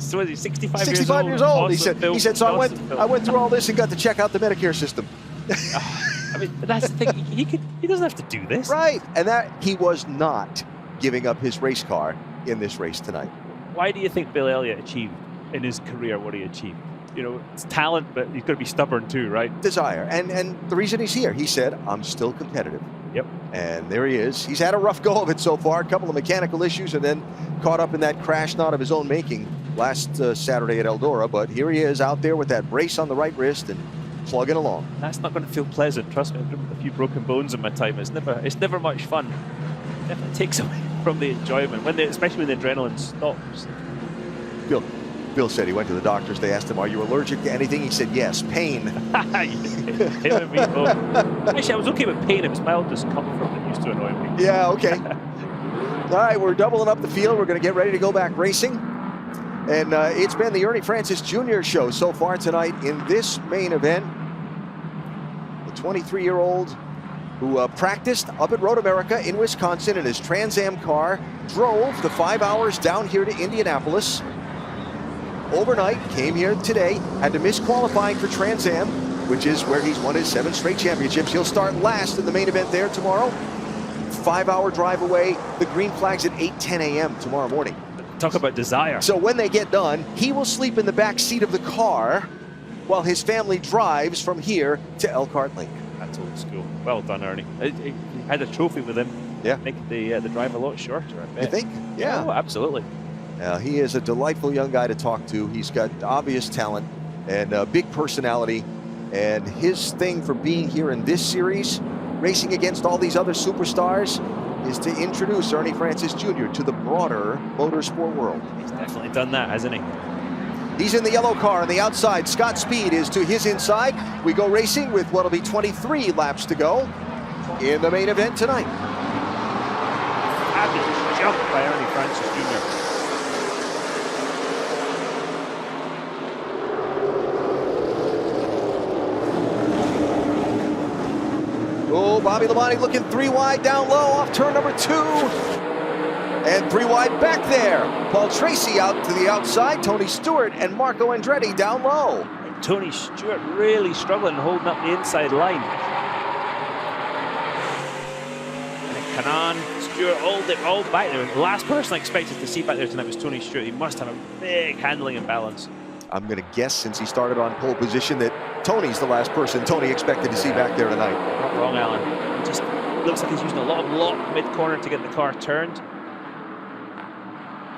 So is he 65 years old? Awesome. He said, so I went through all this and got to check out the Medicare system. I mean, that's the thing. He doesn't have to do this. Right. And that he was not giving up his race car in this race tonight. Why do you think Bill Elliott achieved in his career what he achieved? You know, it's talent, but he's got to be stubborn too, right? Desire. And the reason he's here, he said, I'm still competitive. Yep. And there he is. He's had a rough go of it so far, a couple of mechanical issues, and then caught up in that crash, not of his own making, last Saturday at Eldora, but here he is out there with that brace on the right wrist and plugging along. That's not going to feel pleasant. Trust me, I've driven a few broken bones in my time. It's never much fun. It definitely takes away from the enjoyment, especially when the adrenaline stops. Bill said he went to the doctors. They asked him, "Are you allergic to anything?" He said, "Yes, pain." Him and me both. Actually, I was okay with pain. It was mild discomfort that used to annoy me. Yeah, okay. All right, we're doubling up the field. We're going to get ready to go back racing. And it's been the Ernie Francis Jr. show so far tonight in this main event. The 23-year-old who practiced up at Road America in Wisconsin in his Trans Am car, drove the 5 hours down here to Indianapolis. Overnight, came here today, had to miss qualifying for Trans Am, which is where he's won his 7 straight championships. He'll start last in the main event there tomorrow. 5-hour drive away. The green flag's at 8:10 a.m. tomorrow morning. Talk about desire. So when they get done, he will sleep in the back seat of the car while his family drives from here to Elkhart Lake. That's old school. Well done, Ernie. He had a trophy with him. Yeah. Make the drive a lot shorter, I bet. You think? Yeah. Oh, absolutely. He is a delightful young guy to talk to. He's got obvious talent and a big personality. And his thing for being here in this series, racing against all these other superstars, is to introduce Ernie Francis Jr. to the broader motorsport world. He's definitely done that, hasn't he? He's in the yellow car on the outside. Scott Speed is to his inside. We go racing with what'll be 23 laps to go in the main event tonight. Fabulous jump by Ernie Francis Jr. Oh, Bobby Labonte looking 3 wide down low off turn number 2. And 3 wide back there. Paul Tracy out to the outside. Tony Stewart and Marco Andretti down low. And Tony Stewart really struggling holding up the inside line. And then Canan, Stewart all back there. The last person I expected to see back there tonight was Tony Stewart. He must have a big handling imbalance. I'm going to guess, since he started on pole position, that Tony's the last person Tony expected to see back there tonight. Not wrong, Alan. It just looks like he's using a lot of lock mid-corner to get the car turned.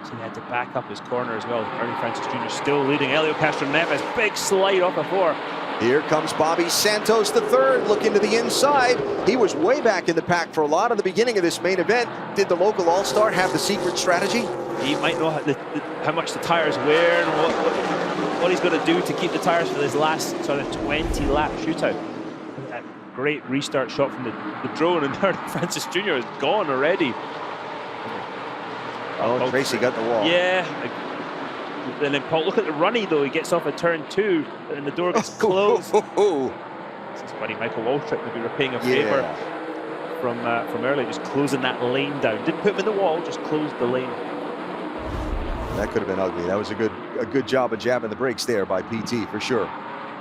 So he had to back up his corner as well. Ernie Francis Jr. still leading. Helio Castroneves, big slide off of 4. Here comes Bobby Santos III, looking to the inside. He was way back in the pack for a lot of the beginning of this main event. Did the local all-star have the secret strategy? He might know how much the tires wear and what he's going to do to keep the tires for this last sort of 20-lap shootout. That great restart shot from the drone, and Ernie Francis Jr. is gone already. Oh, Tracy got the wall. Yeah. And then Paul, look at the runny though. He gets off at turn 2, and the door gets closed. This is funny. Michael Waltrip will be repaying a favor from earlier, just closing that lane down. Didn't put him in the wall, just closed the lane. That could have been ugly. That was a good job of jabbing the brakes there by PT for sure.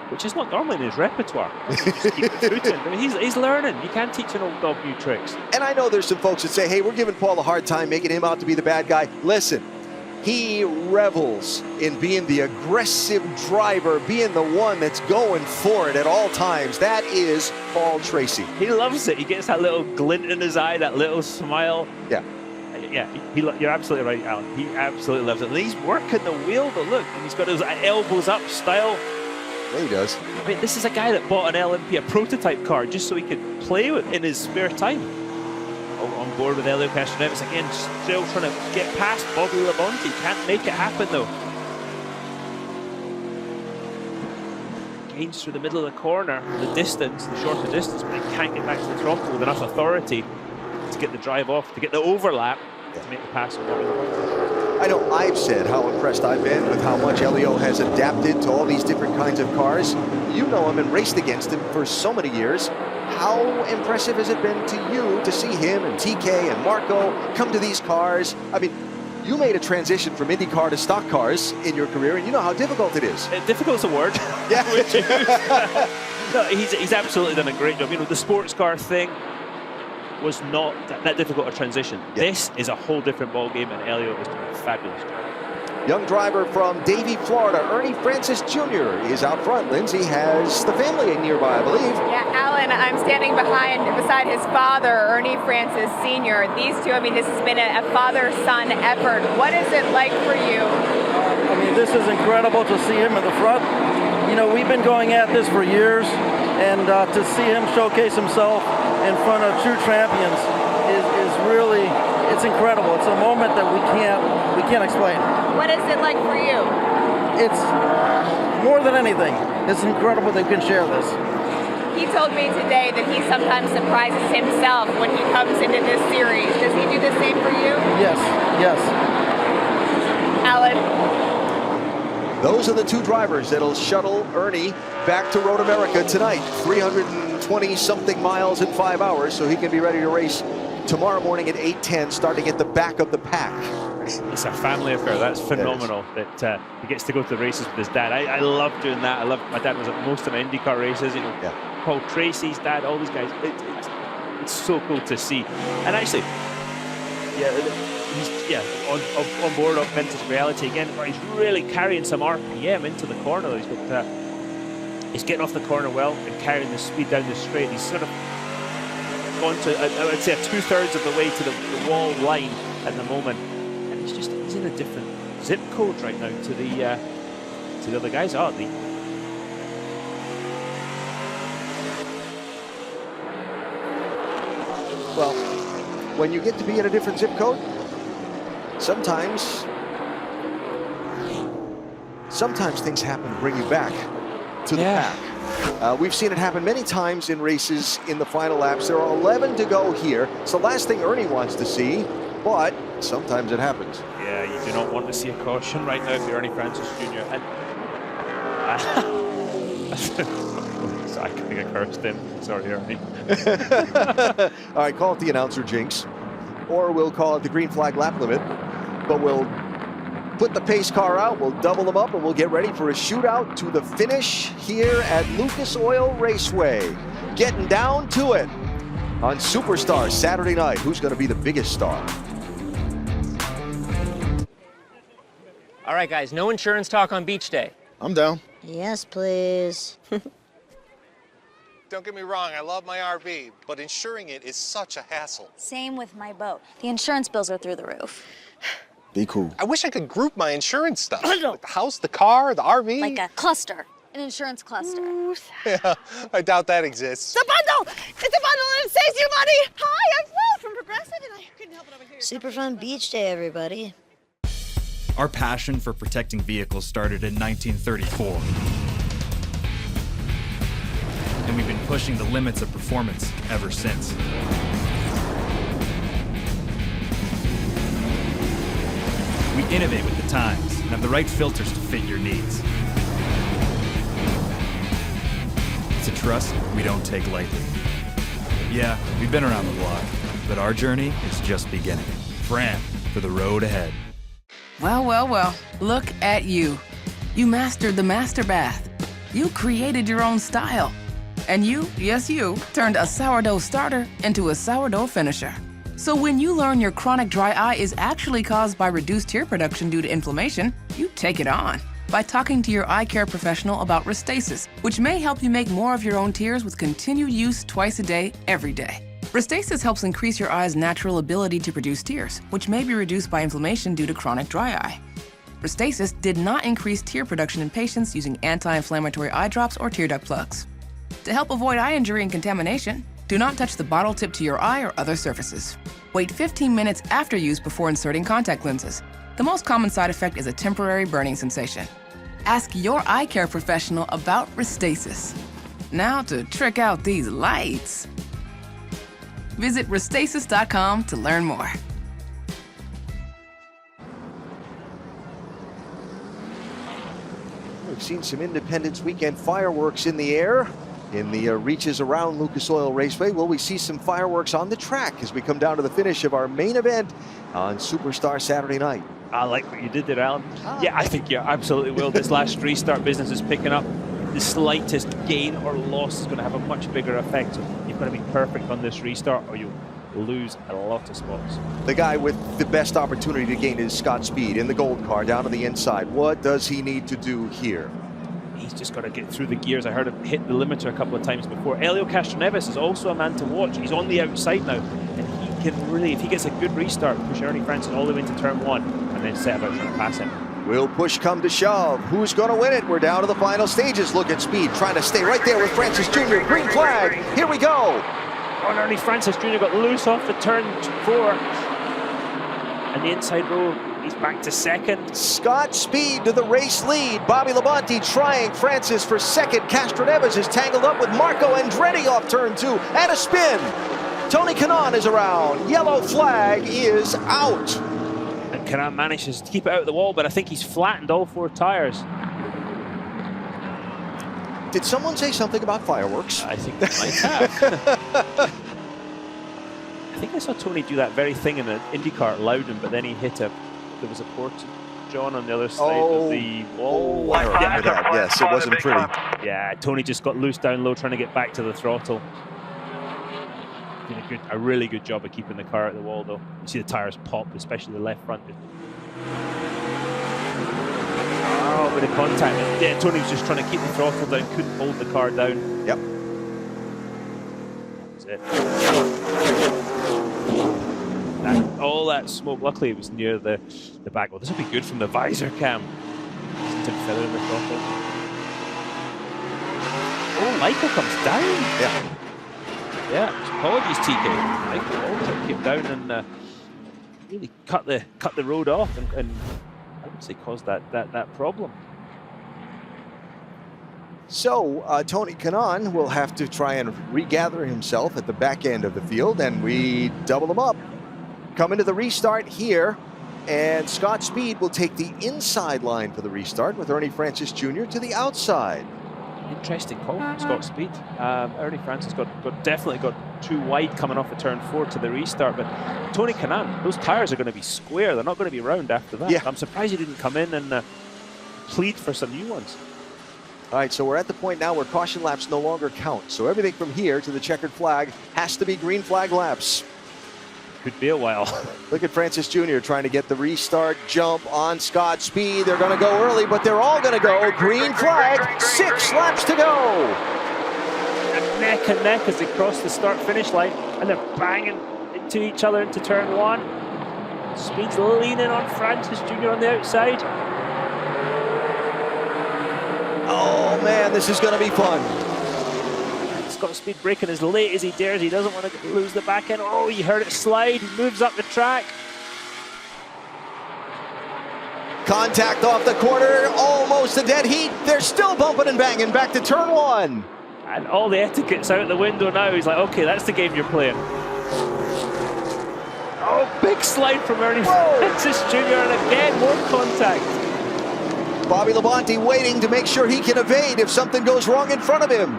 Which is not normally in his repertoire. Just keep the foot in. I mean, he's learning. You can't teach an old dog new tricks. And I know there's some folks that say, hey, we're giving Paul a hard time, making him out to be the bad guy. Listen, he revels in being the aggressive driver, being the one that's going for it at all times. That is Paul Tracy. He loves it. He gets that little glint in his eye, that little smile. Yeah. Yeah, you're absolutely right, Alan. He absolutely loves it. And he's working the wheel, but look, he's got his elbows up style. Yeah, he does. I mean, this is a guy that bought an Olympia prototype car just so he could play with in his spare time. On board with Helio Castroneves again, still trying to get past Bobby Labonte. Can't make it happen though. Gains through the middle of the corner, the distance, the shorter distance, but he can't get back to the throttle with enough authority to get the drive off, to get the overlap, to make the pass on Bobby Labonte. I know I've said how impressed I've been with how much Helio has adapted to all these different kinds of cars. You know him and raced against him for so many years. How impressive has it been to you to see him and TK and Marco come to these cars? I mean, you made a transition from IndyCar to stock cars in your career, and you know how difficult it is. Difficult is a word. Yeah. No, he's absolutely done a great job. You know, the sports car thing was not that difficult a transition. Yep. This is a whole different ball game, and Helio is doing a fabulous job. Young driver from Davie, Florida, Ernie Francis Jr. is out front. Lindsay has the family nearby, I believe. Yeah, Alan, I'm standing beside his father, Ernie Francis Sr. These two, I mean, this has been a father-son effort. What is it like for you? I mean, This is incredible to see him in the front. You know, we've been going at this for years, and to see him showcase himself in front of true champions is really, it's incredible. It's a moment that we can't explain. What is it like for you? It's more than anything. It's incredible they can share this. He told me today that he sometimes surprises himself when he comes into this series. Does he do the same for you? Yes, yes. Alan? Those are the two drivers that'll shuttle Ernie back to Road America tonight. 320-something miles in 5 hours, so he can be ready to race tomorrow morning at 8:10, starting at the back of the pack. It's a family affair. That's phenomenal that he gets to go to the races with his dad. I love doing that. I love, my dad was at most of the IndyCar races. You know, Paul Tracy's dad, all these guys. It's so cool to see. And actually, he's on board augmented reality again, but he's really carrying some RPM into the corner. He's getting off the corner well and carrying the speed down the straight. He's sort of gone to, I would say, 2/3 of the way to the wall line at the moment. He's in a different zip code right now to the other guys, aren't they? Well, when you get to be in a different zip code, sometimes things happen to bring you back to the pack. We've seen it happen many times in races in the final laps. There are 11 to go here. It's the last thing Ernie wants to see, but sometimes it happens. Yeah, you do not want to see a caution right now if you're Ernie Francis Jr. And I think I cursed him. Sorry, Ernie. All right, call it the announcer jinx, or we'll call it the green flag lap limit, but we'll put the pace car out, we'll double them up, and we'll get ready for a shootout to the finish here at Lucas Oil Raceway. Getting down to it on Superstar Saturday night. Who's going to be the biggest star? All right, guys, no insurance talk on beach day. I'm down. Yes, please. Don't get me wrong, I love my RV, but insuring it is such a hassle. Same with my boat. The insurance bills are through the roof. Be cool. I wish I could group my insurance stuff. Like the house, the car, the RV. Like a cluster, an insurance cluster. Yeah, I doubt that exists. It's a bundle! It's a bundle and it saves you money! Hi, I'm Flo from Progressive and I couldn't help it over here. Super fun beach day, everybody. Our passion for protecting vehicles started in 1934. And we've been pushing the limits of performance ever since. We innovate with the times and have the right filters to fit your needs. It's a trust we don't take lightly. Yeah, we've been around the block, but our journey is just beginning. Fran, for the road ahead. Well, well, well, look at you. You mastered the master bath. You created your own style. And you, yes you, turned a sourdough starter into a sourdough finisher. So when you learn your chronic dry eye is actually caused by reduced tear production due to inflammation, you take it on by talking to your eye care professional about Restasis, which may help you make more of your own tears with continued use twice a day, every day. Restasis helps increase your eye's natural ability to produce tears, which may be reduced by inflammation due to chronic dry eye. Restasis did not increase tear production in patients using anti-inflammatory eye drops or tear duct plugs. To help avoid eye injury and contamination, do not touch the bottle tip to your eye or other surfaces. Wait 15 minutes after use before inserting contact lenses. The most common side effect is a temporary burning sensation. Ask your eye care professional about Restasis. Now to trick out these lights. Visit Restasis.com to learn more. We've seen some Independence Weekend fireworks in the air in the reaches around Lucas Oil Raceway. Will we see some fireworks on the track as we come down to the finish of our main event on Superstar Saturday night? I like what you did there, Alan. Yeah, I think you absolutely will. This last restart business is picking up. The slightest gain or loss is going to have a much bigger effect. So you've got to be perfect on this restart or you'll lose a lot of spots. The guy with the best opportunity to gain is Scott Speed in the gold car down on the inside. What does he need to do here? He's just got to get through the gears. I heard him hit the limiter a couple of times before. Elio Castroneves is also a man to watch. He's on the outside now, and he can really, if he gets a good restart, push Ernie Francis all the way into turn one and then set about trying to pass him. Will push come to shove? Who's going to win it? We're down to the final stages. Look at Speed trying to stay right there with Francis Jr. Green flag. Here we go. Oh, nearly Francis Jr. got loose off the turn 4. And the inside row, he's back to second. Scott Speed to the race lead. Bobby Labonte trying Francis for second. Castroneves is tangled up with Marco Andretti off turn 2 and a spin. Tony Kanaan is around. Yellow flag is out. And Kanaan manages to keep it out of the wall, but I think he's flattened all 4 tires. Did someone say something about fireworks? I think they might have. I think I saw Tony do that very thing in an IndyCar at Loudon, but then he hit there was a port John on the other side of the wall. I remember that. Yes, it wasn't pretty. Yeah, Tony just got loose down low trying to get back to the throttle. Did a really good job of keeping the car at the wall, though. You see the tires pop, especially the left front. Oh, with the contact. Yeah, Tony was just trying to keep the throttle down, couldn't hold the car down. Yep. That's it. All that smoke, luckily it was near the back. Well, this would be good from the visor cam. Tim Feather in the throttle. Oh, Michael comes down. Yeah. Yeah, apologies, TK. Michael also came down and really cut the road off and I would say caused that problem. So Tony Kanaan will have to try and regather himself at the back end of the field, and we double him up. Coming to the restart here, and Scott Speed will take the inside line for the restart with Ernie Francis Jr. to the outside. Interesting call from Scott Speed. Ernie Francis definitely got too wide coming off of turn 4 to the restart, but Tony Kanaan, those tires are going to be square. They're not going to be round after that. Yeah. I'm surprised he didn't come in and plead for some new ones. All right, so we're at the point now where caution laps no longer count. So everything from here to the checkered flag has to be green flag laps. Could be a while. Look at Francis Jr. trying to get the restart jump on Scott Speed. They're going to go early, but they're all going to go green flag. 6 laps to go. Neck and neck as they cross the start-finish line, and they're banging into each other into turn 1. Speed's leaning on Francis Jr. on the outside. Oh man, this is going to be fun. Scott Speed braking as late as he dares. He doesn't want to lose the back end. Oh, you heard it slide. He moves up the track. Contact off the corner, almost a dead heat. They're still bumping and banging back to turn 1. And all the etiquette's out the window now. He's like, okay, that's the game you're playing. Oh, big slide from Ernie Francis Jr. and again, more contact. Bobby Labonte waiting to make sure he can evade if something goes wrong in front of him.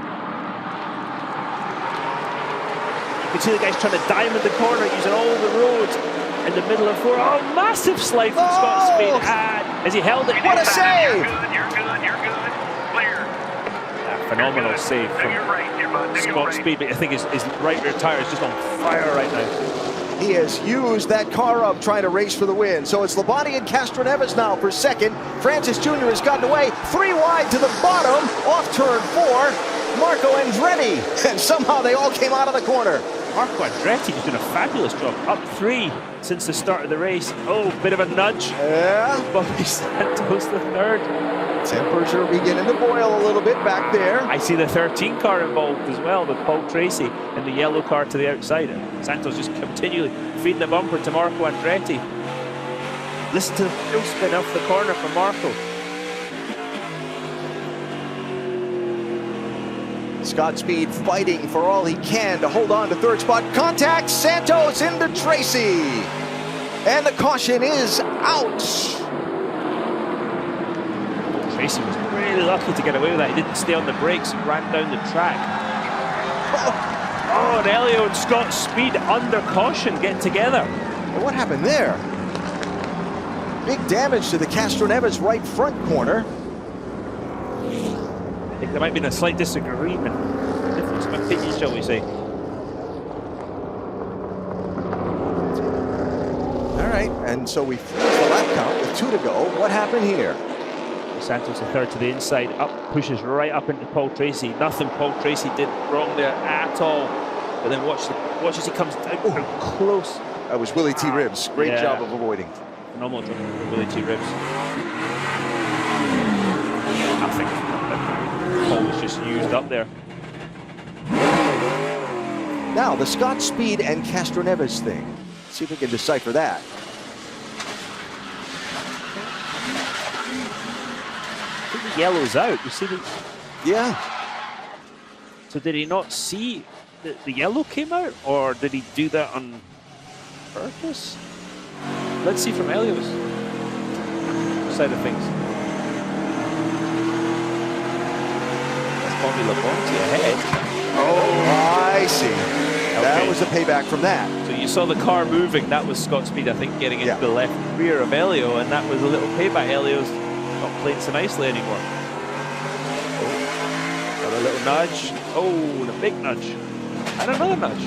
You can see the guys trying to diamond the corner, using all the road in the middle of 4. Oh, massive slide from Scott Speed. And as he held it. What a save! You're good. Clear. A phenomenal save from Scott Speed. But I think his right rear tire is just on fire right now. He has used that car up trying to race for the win. So it's Labonte and Castroneves now for second. Francis Jr. has gotten away. 3 wide to the bottom, off turn 4. Marco Andretti. And somehow they all came out of the corner. Marco Andretti is doing a fabulous job. Up 3 since the start of the race. Oh, bit of a nudge. Yeah. Bobby Santos the 3rd. Tempers are beginning to boil a little bit back there. I see the 13 car involved as well with Paul Tracy and the yellow car to the outside. Santos just continually feeding the bumper to Marco Andretti. Listen to the fuel spin off the corner from Marco. Scott Speed fighting for all he can to hold on to 3rd spot. Contact, Santos into Tracy. And the caution is out. Tracy was really lucky to get away with that. He didn't stay on the brakes and ran down the track. Oh, and Elio and Scott Speed under caution get together. Well, what happened there? Big damage to the Castroneves right front corner. I think there might have been a slight disagreement. Difference of opinion, shall we say. All right, and so we finish the lap count with 2 to go. What happened here? Santos the 3rd to the inside, up, pushes right up into Paul Tracy. Nothing Paul Tracy did wrong there at all. But then watch as he comes down close. That was Willie T. Ribbs. Great job of avoiding. Phenomenal job from Willie T. Ribbs. think Paul was just used up there. Now, the Scott Speed and Castroneves thing. See if we can decipher that. I think the yellow's out. You see the... Yeah. So did he not see that the yellow came out, or did he do that on purpose? Let's see from Elio's side of things. That's Bobby Labonte ahead. Oh, I see. That Okay. was a payback from that. So you saw the car moving. That was Scott Speed, I think, getting into the left rear of Elio, and that was a little payback. Elio's not playing so nicely anymore. Oh, got a little nudge. Oh, and a big nudge. And another nudge.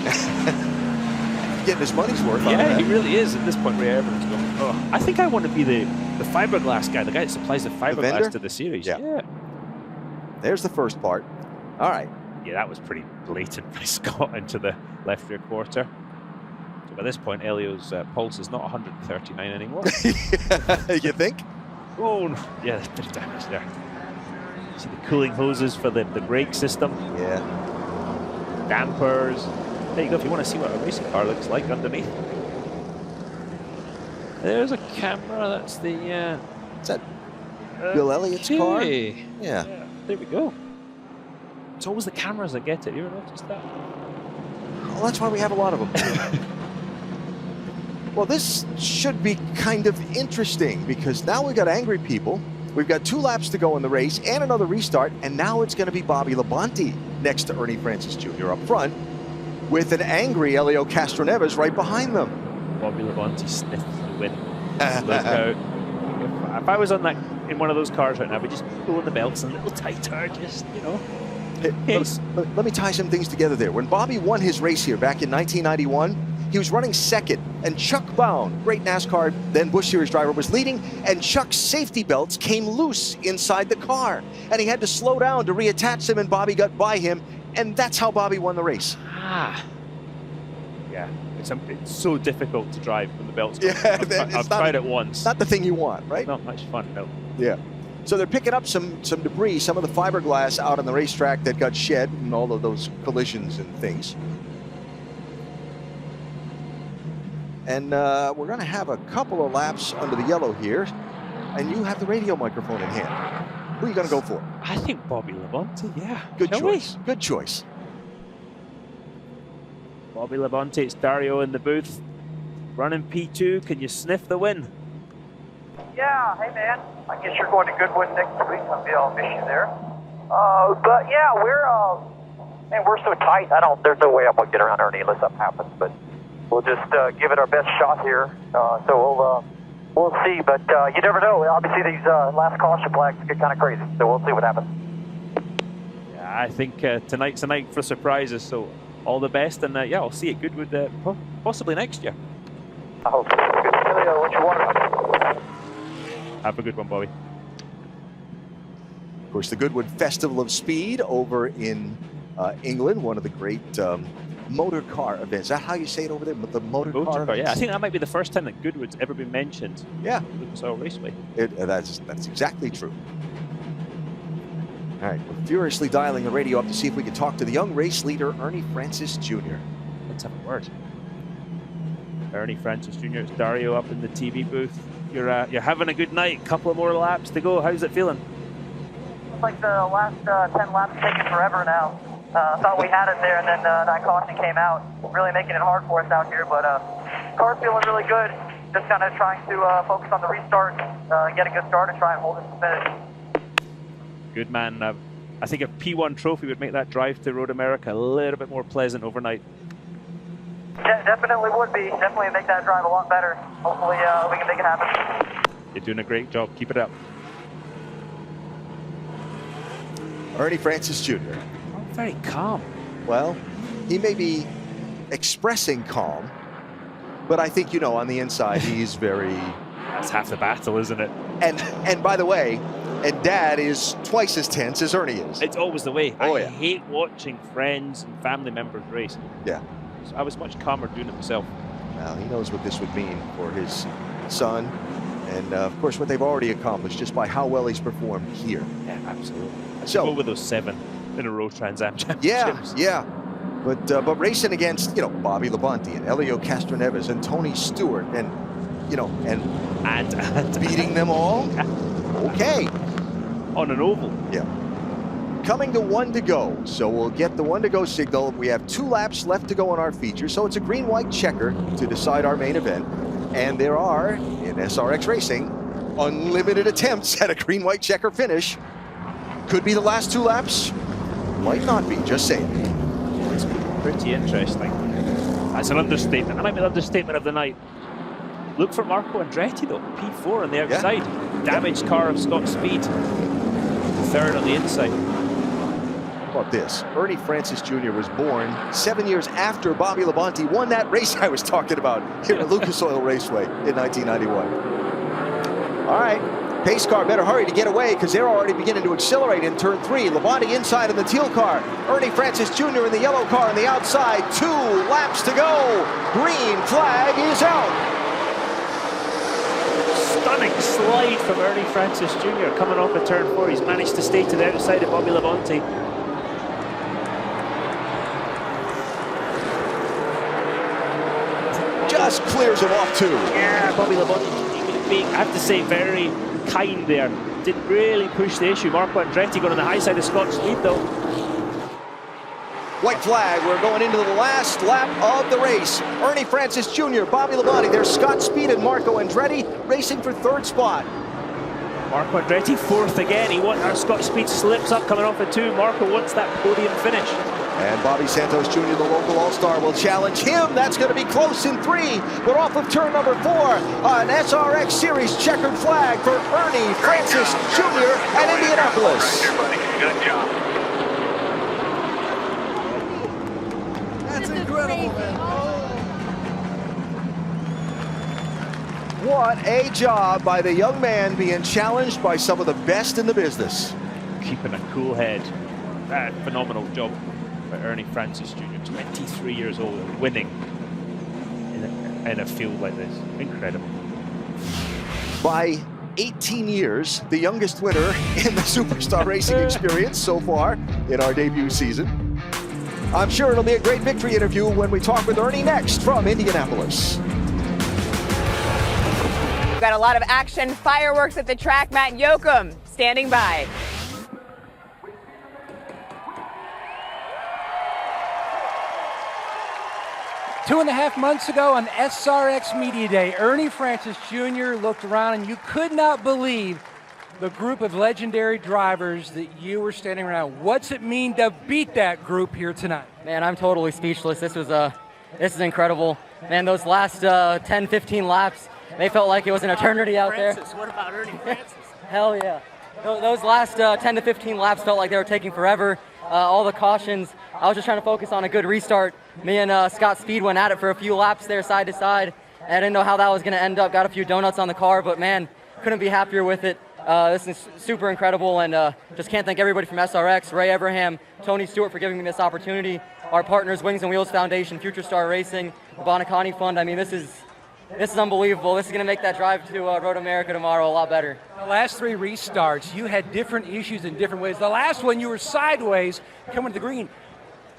Getting his money's worth on Yeah, that. he really is at this point. Ray Evans going, oh, I think I want to be the fiberglass guy, the guy that supplies the vendor? fiberglass to the series. Yeah. There's the first part. All right. Yeah, that was pretty blatant by Scott into the left rear quarter. So by this point, Elio's pulse is not 139 anymore. You think? Oh, yeah, there's a bit of damage there. See the cooling hoses for the brake system. Yeah. Dampers. There you go, if you want to see what a racing car looks like underneath. There's a camera, that's the... Is that Bill Elliott's car? Yeah. There we go. It's always the cameras that get it. You ever noticed that? Well, that's why we have a lot of them. Well, this should be kind of interesting because now we've got angry people. We've got 2 laps to go in the race and another restart, and now it's going to be Bobby Labonte next to Ernie Francis Jr. up front with an angry Elio Castroneves right behind them. Bobby Labonte sniffs the win. Look out. If I was on that in one of those cars right now, I'd be just pulling the belts a little tighter, just, you know. Hey, let me tie some things together there. When Bobby won his race here back in 1991, he was running second, and Chuck Bound, great NASCAR, then Busch Series driver, was leading, and Chuck's safety belts came loose inside the car, and he had to slow down to reattach them, and Bobby got by him, and that's how Bobby won the race. Ah. Yeah, it's so difficult to drive when the belts come. Yeah, I've tried it once. Not the thing you want, right? Not much fun, no. Yeah. So they're picking up some debris, some of the fiberglass out on the racetrack that got shed in all of those collisions and things. And we're going to have a couple of laps under the yellow here, and you have the radio microphone in hand. Who are you going to go for? I think Bobby Labonte, yeah. Good Shall choice. we? Good choice. Bobby Labonte, it's Dario in the booth. Running P2, can you sniff the win? Yeah, hey man. I guess you're going to Goodwood next week. I'll miss you there. But yeah, we're so tight. There's no way I'm gonna get around Ernie unless something happens. But we'll just give it our best shot here. So we'll see. But you never know. Obviously, these last caution flags get kind of crazy. So we'll see what happens. Yeah, I think tonight's a night for surprises. So all the best, and yeah, I'll see you at Goodwood possibly next year. I hope so. Good. What you want? Have a good one, Bobby. Of course, the Goodwood Festival of Speed over in England, one of the great motor car events. Is that how you say it over there? The motor car events? Yeah, I think that might be the first time that Goodwood's ever been mentioned. Yeah. Lucas Oil Raceway. That's exactly true. All right, we're furiously dialing the radio up to see if we can talk to the young race leader, Ernie Francis Jr. Let's have a word. Ernie Francis Jr., it's Dario up in the TV booth. You're having a good night. Couple of more laps to go. How's it feeling? Looks like the last 10 laps taking forever now. Thought we had it there, and then that caution came out, really making it hard for us out here. But car's feeling really good. Just kind of trying to focus on the restart, get a good start, and try and hold it to the finish. Good man. I think a P1 trophy would make that drive to Road America a little bit more pleasant overnight. Yeah, definitely would be. Definitely make that drive a lot better. Hopefully we can make it happen. You're doing a great job. Keep it up. Ernie Francis Jr. Oh, very calm. Well, he may be expressing calm, but I think, on the inside, he's very... That's half the battle, isn't it? And by the way, and Dad is twice as tense as Ernie is. It's always the way. Oh, I yeah. hate watching friends and family members race. Yeah. So I was much calmer doing it myself. Well, he knows what this would mean for his son And of course, what they've already accomplished just by how well he's performed here. Yeah, absolutely. So go with those 7 in a row Trans Am championships. Yeah. But racing against, Bobby Labonte and Helio Castroneves and Tony Stewart and beating them all. Okay. On an oval. Yeah. Coming to 1 to go. So we'll get the 1 to go signal. We have 2 laps left to go on our feature. So it's a green-white checker to decide our main event. And there are, in SRX racing, unlimited attempts at a green-white checker finish. Could be the last 2 laps. Might not be, just saying. It's pretty interesting. That's an understatement. That might be the understatement of the night. Look for Marco Andretti though, P4 on the outside. Yeah. Damaged car of Scott Speed. 3rd on the inside. How about this? Ernie Francis Jr. was born 7 years after Bobby Labonte won that race I was talking about here at Lucas Oil Raceway in 1991. All right. Pace car better hurry to get away because they're already beginning to accelerate in turn 3. Labonte inside in the teal car. Ernie Francis Jr. in the yellow car on the outside. 2 laps to go. Green flag is out. Stunning slide from Ernie Francis Jr. coming off at turn 4. He's managed to stay to the outside of Bobby Labonte. Just clears him off too. Yeah, Bobby Labonte being, I have to say, very kind there. Didn't really push the issue. Marco Andretti going on the high side of Scott's lead though. White flag, we're going into the last lap of the race. Ernie Francis Jr., Bobby Labonte, there's Scott Speed and Marco Andretti racing for 3rd spot. Marco Andretti 4th again. Scott Speed slips up coming off at 2. Marco wants that podium finish. And Bobby Santos Jr., the local all-star, will challenge him. That's going to be close in 3. But off of turn number 4, an SRX Series checkered flag for Ernie Francis Jr. at Indianapolis. Good job. That's incredible, man. What a job by the young man being challenged by some of the best in the business. Keeping a cool head. Phenomenal job by Ernie Francis Jr., 23 years old, and winning in a field like this. Incredible. By 18 years, the youngest winner in the Superstar Racing experience so far in our debut season. I'm sure it'll be a great victory interview when we talk with Ernie next from Indianapolis. We've got a lot of action, fireworks at the track. Matt Yoakum standing by. Two and a half months ago on SRX Media Day, Ernie Francis Jr. looked around and you could not believe the group of legendary drivers that you were standing around. What's it mean to beat that group here tonight? Man, I'm totally speechless. This is incredible. Man, those last 10, 15 laps, they felt like it was an eternity out there. What about Ernie Francis? Hell yeah. Those last 10 to 15 laps felt like they were taking forever. All the cautions, I was just trying to focus on a good restart. Me and Scott Speed went at it for a few laps there side to side. I didn't know how that was going to end up. Got a few donuts on the car, but man, couldn't be happier with it. This is super incredible, and just can't thank everybody from SRX, Ray Abraham, Tony Stewart for giving me this opportunity, our partners, Wings and Wheels Foundation, Future Star Racing, the Bonacani Fund. I mean, this is unbelievable. This is going to make that drive to Road America tomorrow a lot better. The last 3 restarts, you had different issues in different ways. The last one, you were sideways coming to the green.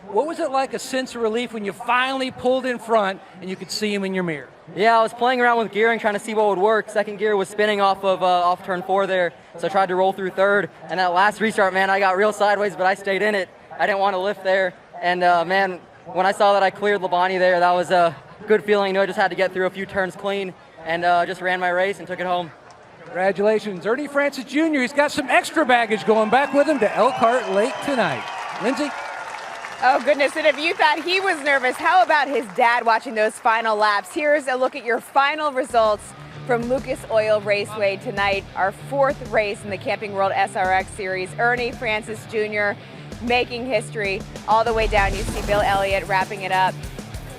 What was it like, a sense of relief when you finally pulled in front and you could see him in your mirror? Yeah, I was playing around with gearing, trying to see what would work. Second gear was spinning off turn 4 there, so I tried to roll through 3rd. And that last restart, man, I got real sideways, but I stayed in it. I didn't want to lift there. And man, when I saw that I cleared Labonte there, that was a good feeling. I just had to get through a few turns clean and just ran my race and took it home. Congratulations, Ernie Francis Jr. He's got some extra baggage going back with him to Elkhart Lake tonight. Lindsay? Oh, goodness. And if you thought he was nervous, how about his dad watching those final laps? Here's a look at your final results from Lucas Oil Raceway tonight, our 4th race in the Camping World SRX Series. Ernie Francis Jr. making history all the way down. You see Bill Elliott wrapping it up.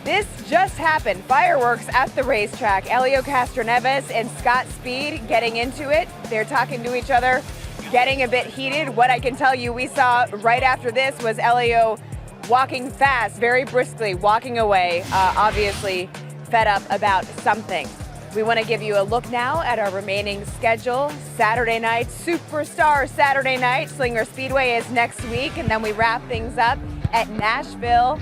This just happened. Fireworks at the racetrack. Helio Castroneves and Scott Speed getting into it. They're talking to each other, getting a bit heated. What I can tell you we saw right after this was Helio walking fast, very briskly, walking away, obviously fed up about something. We want to give you a look now at our remaining schedule. Saturday night, Superstar Saturday night. Slinger Speedway is next week, and then we wrap things up at Nashville.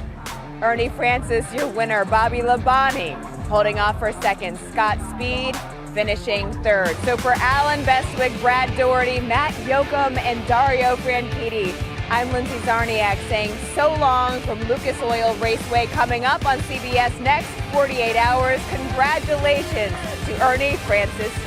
Ernie Francis, your winner. Bobby Labonte holding off for second. Scott Speed finishing third. So for Alan Bestwick, Brad Doherty, Matt Yoakum, and Dario Franchitti, I'm Lindsay Zarniak saying so long from Lucas Oil Raceway. Coming up on CBS next 48 hours. Congratulations to Ernie Francis